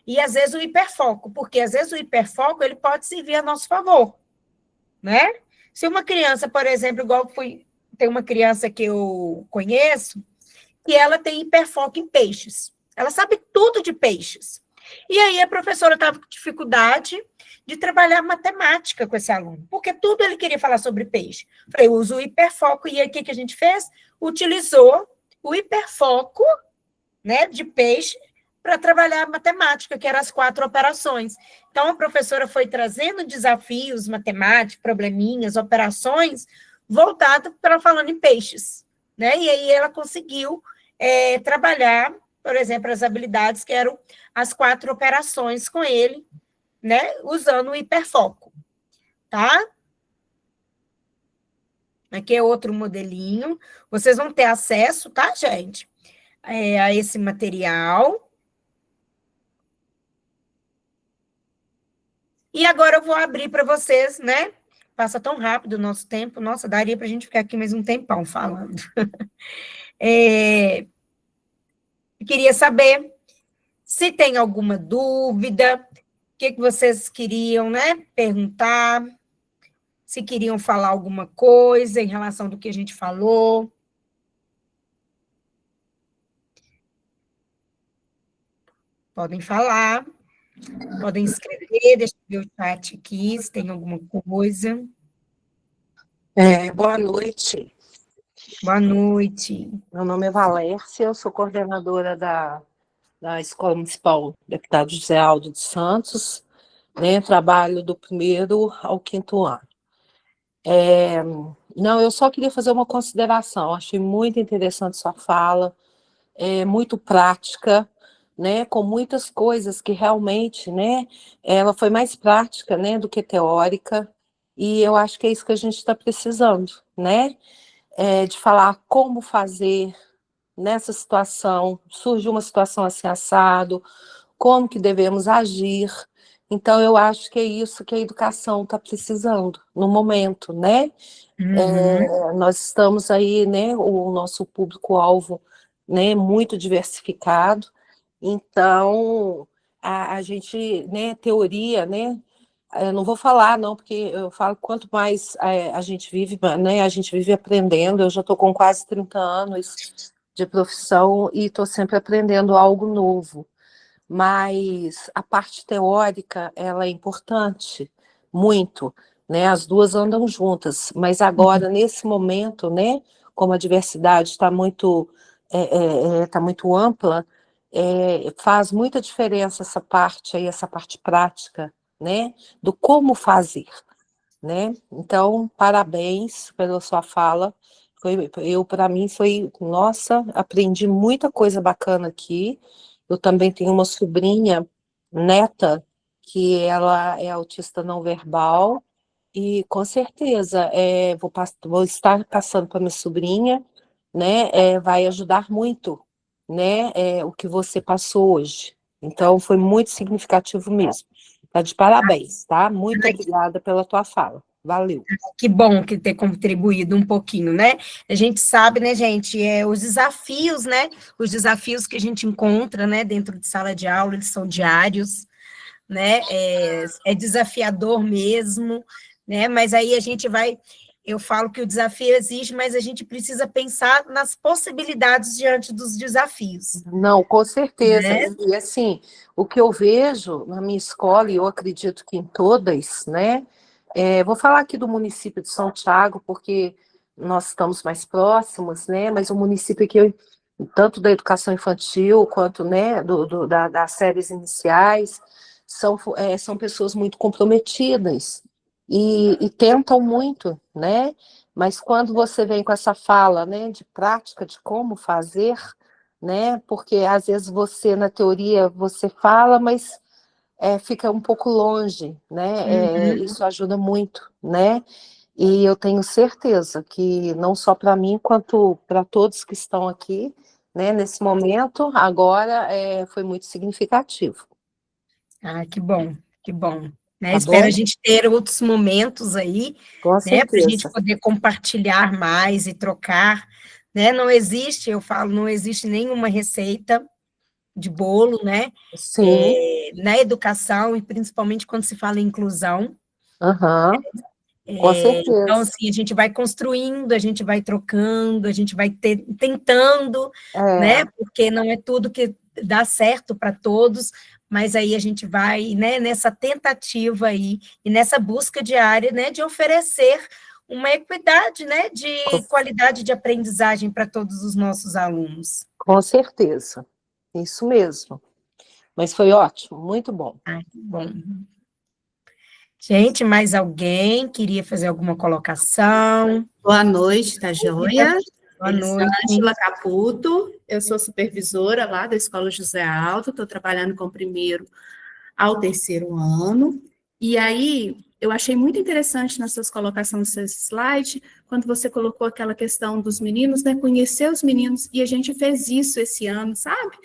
E, às vezes, o hiperfoco, porque, às vezes, o hiperfoco ele pode servir a nosso favor, né? Se uma criança, por exemplo, tem uma criança que eu conheço, que ela tem hiperfoco em peixes. Ela sabe tudo de peixes. E aí a professora estava com dificuldade de trabalhar matemática com esse aluno, porque tudo ele queria falar sobre peixe. Falei, usa o hiperfoco, e aí o que a gente fez? Utilizou o hiperfoco, né, de peixe para trabalhar a matemática, que eram as 4 operações. Então, a professora foi trazendo desafios matemáticos, probleminhas, operações, voltado para falando em peixes, né? E aí ela conseguiu trabalhar, por exemplo, as habilidades que eram as 4 operações com ele, né? Usando o hiperfoco, tá? Aqui é outro modelinho. Vocês vão ter acesso, tá, gente? A esse material. E agora eu vou abrir para vocês, né? Passa tão rápido o nosso tempo. Nossa, daria para a gente ficar aqui mais um tempão falando. Queria saber se tem alguma dúvida, o que vocês queriam, né, perguntar, se queriam falar alguma coisa em relação do que a gente falou. Podem falar, podem escrever, deixa eu ver o chat aqui, se tem alguma coisa. Boa noite. Boa noite. Meu nome é Valércia, eu sou coordenadora da Escola Municipal Deputado José Aldo dos Santos, né? Trabalho do 1º ao 5º ano. Não, eu só queria fazer uma consideração, achei muito interessante sua fala, muito prática, né? Com muitas coisas que realmente, né? Ela foi mais prática, né? Do que teórica, e eu acho que é isso que a gente está precisando, né? De falar como fazer nessa situação, surgiu uma situação assim assado, como que devemos agir. Então, eu acho que é isso que a educação está precisando no momento, né? Nós estamos aí, né, o nosso público-alvo, né, muito diversificado, então a gente, né, teoria, né, eu não vou falar, não, porque eu falo quanto mais a gente vive, né, a gente vive aprendendo. Eu já estou com quase 30 anos de profissão e estou sempre aprendendo algo novo. Mas a parte teórica, ela é importante, muito, né? As duas andam juntas, mas agora, nesse momento, né, como a diversidade está tá muito ampla, faz muita diferença essa parte aí, essa parte prática, né, do como fazer, né? Então, parabéns pela sua fala. Para mim, nossa, aprendi muita coisa bacana aqui. Eu também tenho uma sobrinha, neta, que ela é autista não verbal, e com certeza vou estar passando para minha sobrinha, né? Vai ajudar muito, né? O que você passou hoje. Então, foi muito significativo mesmo. Tá de parabéns, tá? Muito obrigada pela tua fala. Valeu. Que bom que ter contribuído um pouquinho, né? A gente sabe, né, gente, os desafios, né? Os desafios que a gente encontra, né, dentro de sala de aula, eles são diários, né? É desafiador mesmo, né? Mas aí a gente eu falo que o desafio existe, mas a gente precisa pensar nas possibilidades diante dos desafios. Não, com certeza. Né? E assim, o que eu vejo na minha escola, e eu acredito que em todas, né? Vou falar aqui do município de São Tiago, porque nós estamos mais próximos, né? Mas o município aqui, tanto da educação infantil quanto, né, das séries iniciais, são pessoas muito comprometidas. e tentam muito, né? Mas quando você vem com essa fala, né, de prática, de como fazer, né? Porque às vezes você, na teoria, você fala, mas fica um pouco longe, né? Isso ajuda muito, né? E eu tenho certeza que não só para mim, quanto para todos que estão aqui, né, nesse momento, agora foi muito significativo. Ah, que bom, que bom. Né? Tá Espero bom? a gente ter outros momentos aí, Com né, para a gente certeza. poder compartilhar mais e trocar, né? Não existe, eu falo, não existe nenhuma receita de bolo, né? Sim, Na educação, e principalmente quando se fala em inclusão. aham, com Então, certeza. assim, a gente vai construindo, a gente vai trocando, a gente vai tentando, né? É, Porque não é tudo que dá certo para todos, mas aí a gente vai, né, nessa tentativa aí, e nessa busca diária, né, de oferecer uma equidade, né, de com, qualidade de aprendizagem para todos os nossos alunos. com certeza. Isso mesmo. Mas foi ótimo, muito bom. Ah, que bom. Gente, mais alguém queria fazer alguma colocação? Boa noite, tá joia? Boa noite. Elisângela Caputo, eu sou supervisora lá da Escola José Aldo, estou trabalhando com o primeiro ao terceiro ano, e aí eu achei muito interessante nas suas colocações no seu slide, quando você colocou aquela questão dos meninos, né, conhecer os meninos, e a gente fez isso esse ano, sabe?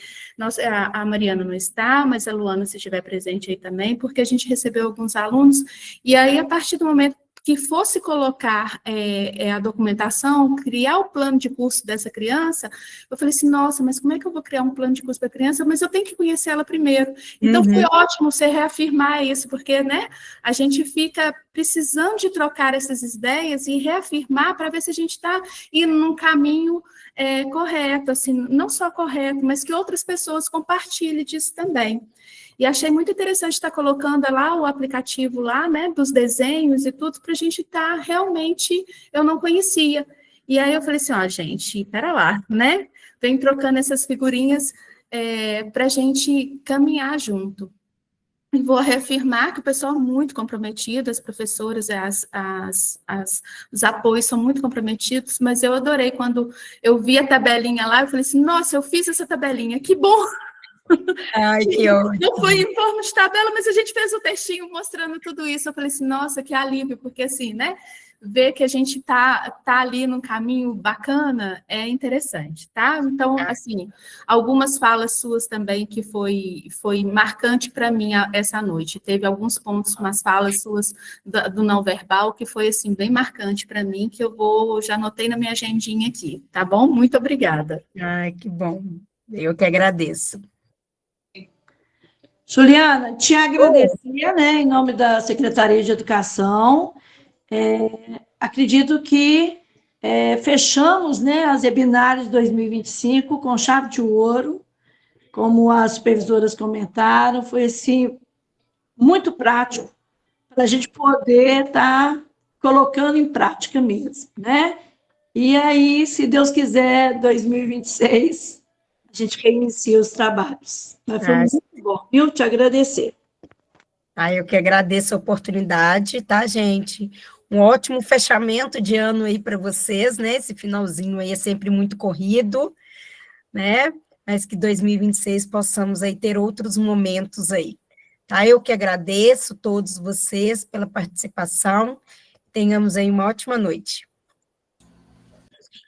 A Mariana não está, mas a Luana, se estiver presente aí também, porque a gente recebeu alguns alunos, e aí, a partir do momento que fosse colocar a documentação, criar o plano de curso dessa criança, eu falei assim, nossa, mas como é que eu vou criar um plano de curso para a criança? Mas eu tenho que conhecer ela primeiro. Então, foi ótimo você reafirmar isso, porque, né, a gente fica precisando de trocar essas ideias e reafirmar para ver se a gente está indo num caminho correto, assim, não só correto, mas que outras pessoas compartilhem disso também. E achei muito interessante estar colocando lá o aplicativo lá, né, dos desenhos e tudo, para a gente estar realmente, eu não conhecia. E aí eu falei assim, ó, gente, pera lá, né? Vem trocando essas figurinhas para a gente caminhar junto. E vou reafirmar que o pessoal é muito comprometido, as professoras, os apoios são muito comprometidos, mas eu adorei quando eu vi a tabelinha lá, eu falei assim, nossa, eu fiz essa tabelinha, que bom! Ai, que ótimo. Não foi em forma de tabela, mas a gente fez o textinho mostrando tudo isso. Eu falei assim, nossa, que alívio, porque assim, né? Ver que a gente tá ali num caminho bacana é interessante, tá? Então, assim, algumas falas suas também que foi marcante para mim essa noite. Teve alguns pontos, umas falas suas do não verbal que foi assim bem marcante para mim, que já anotei na minha agendinha aqui, tá bom? Muito obrigada. Ai, que bom. Eu que agradeço. Juliana, te agradecia, né, em nome da Secretaria de Educação. Acredito que fechamos, né, as webinárias de 2025 com chave de ouro, como as supervisoras comentaram, foi assim, muito prático para a gente poder estar colocando em prática mesmo, né? E aí, se Deus quiser, 2026, a gente reinicia os trabalhos. Mas foi muito bom, viu? Te agradecer. Eu que agradeço a oportunidade, tá, gente? Um ótimo fechamento de ano aí para vocês, né? Esse finalzinho aí é sempre muito corrido, né? Mas que 2026 possamos aí ter outros momentos aí, tá? Eu que agradeço todos vocês pela participação. Tenhamos aí uma ótima noite.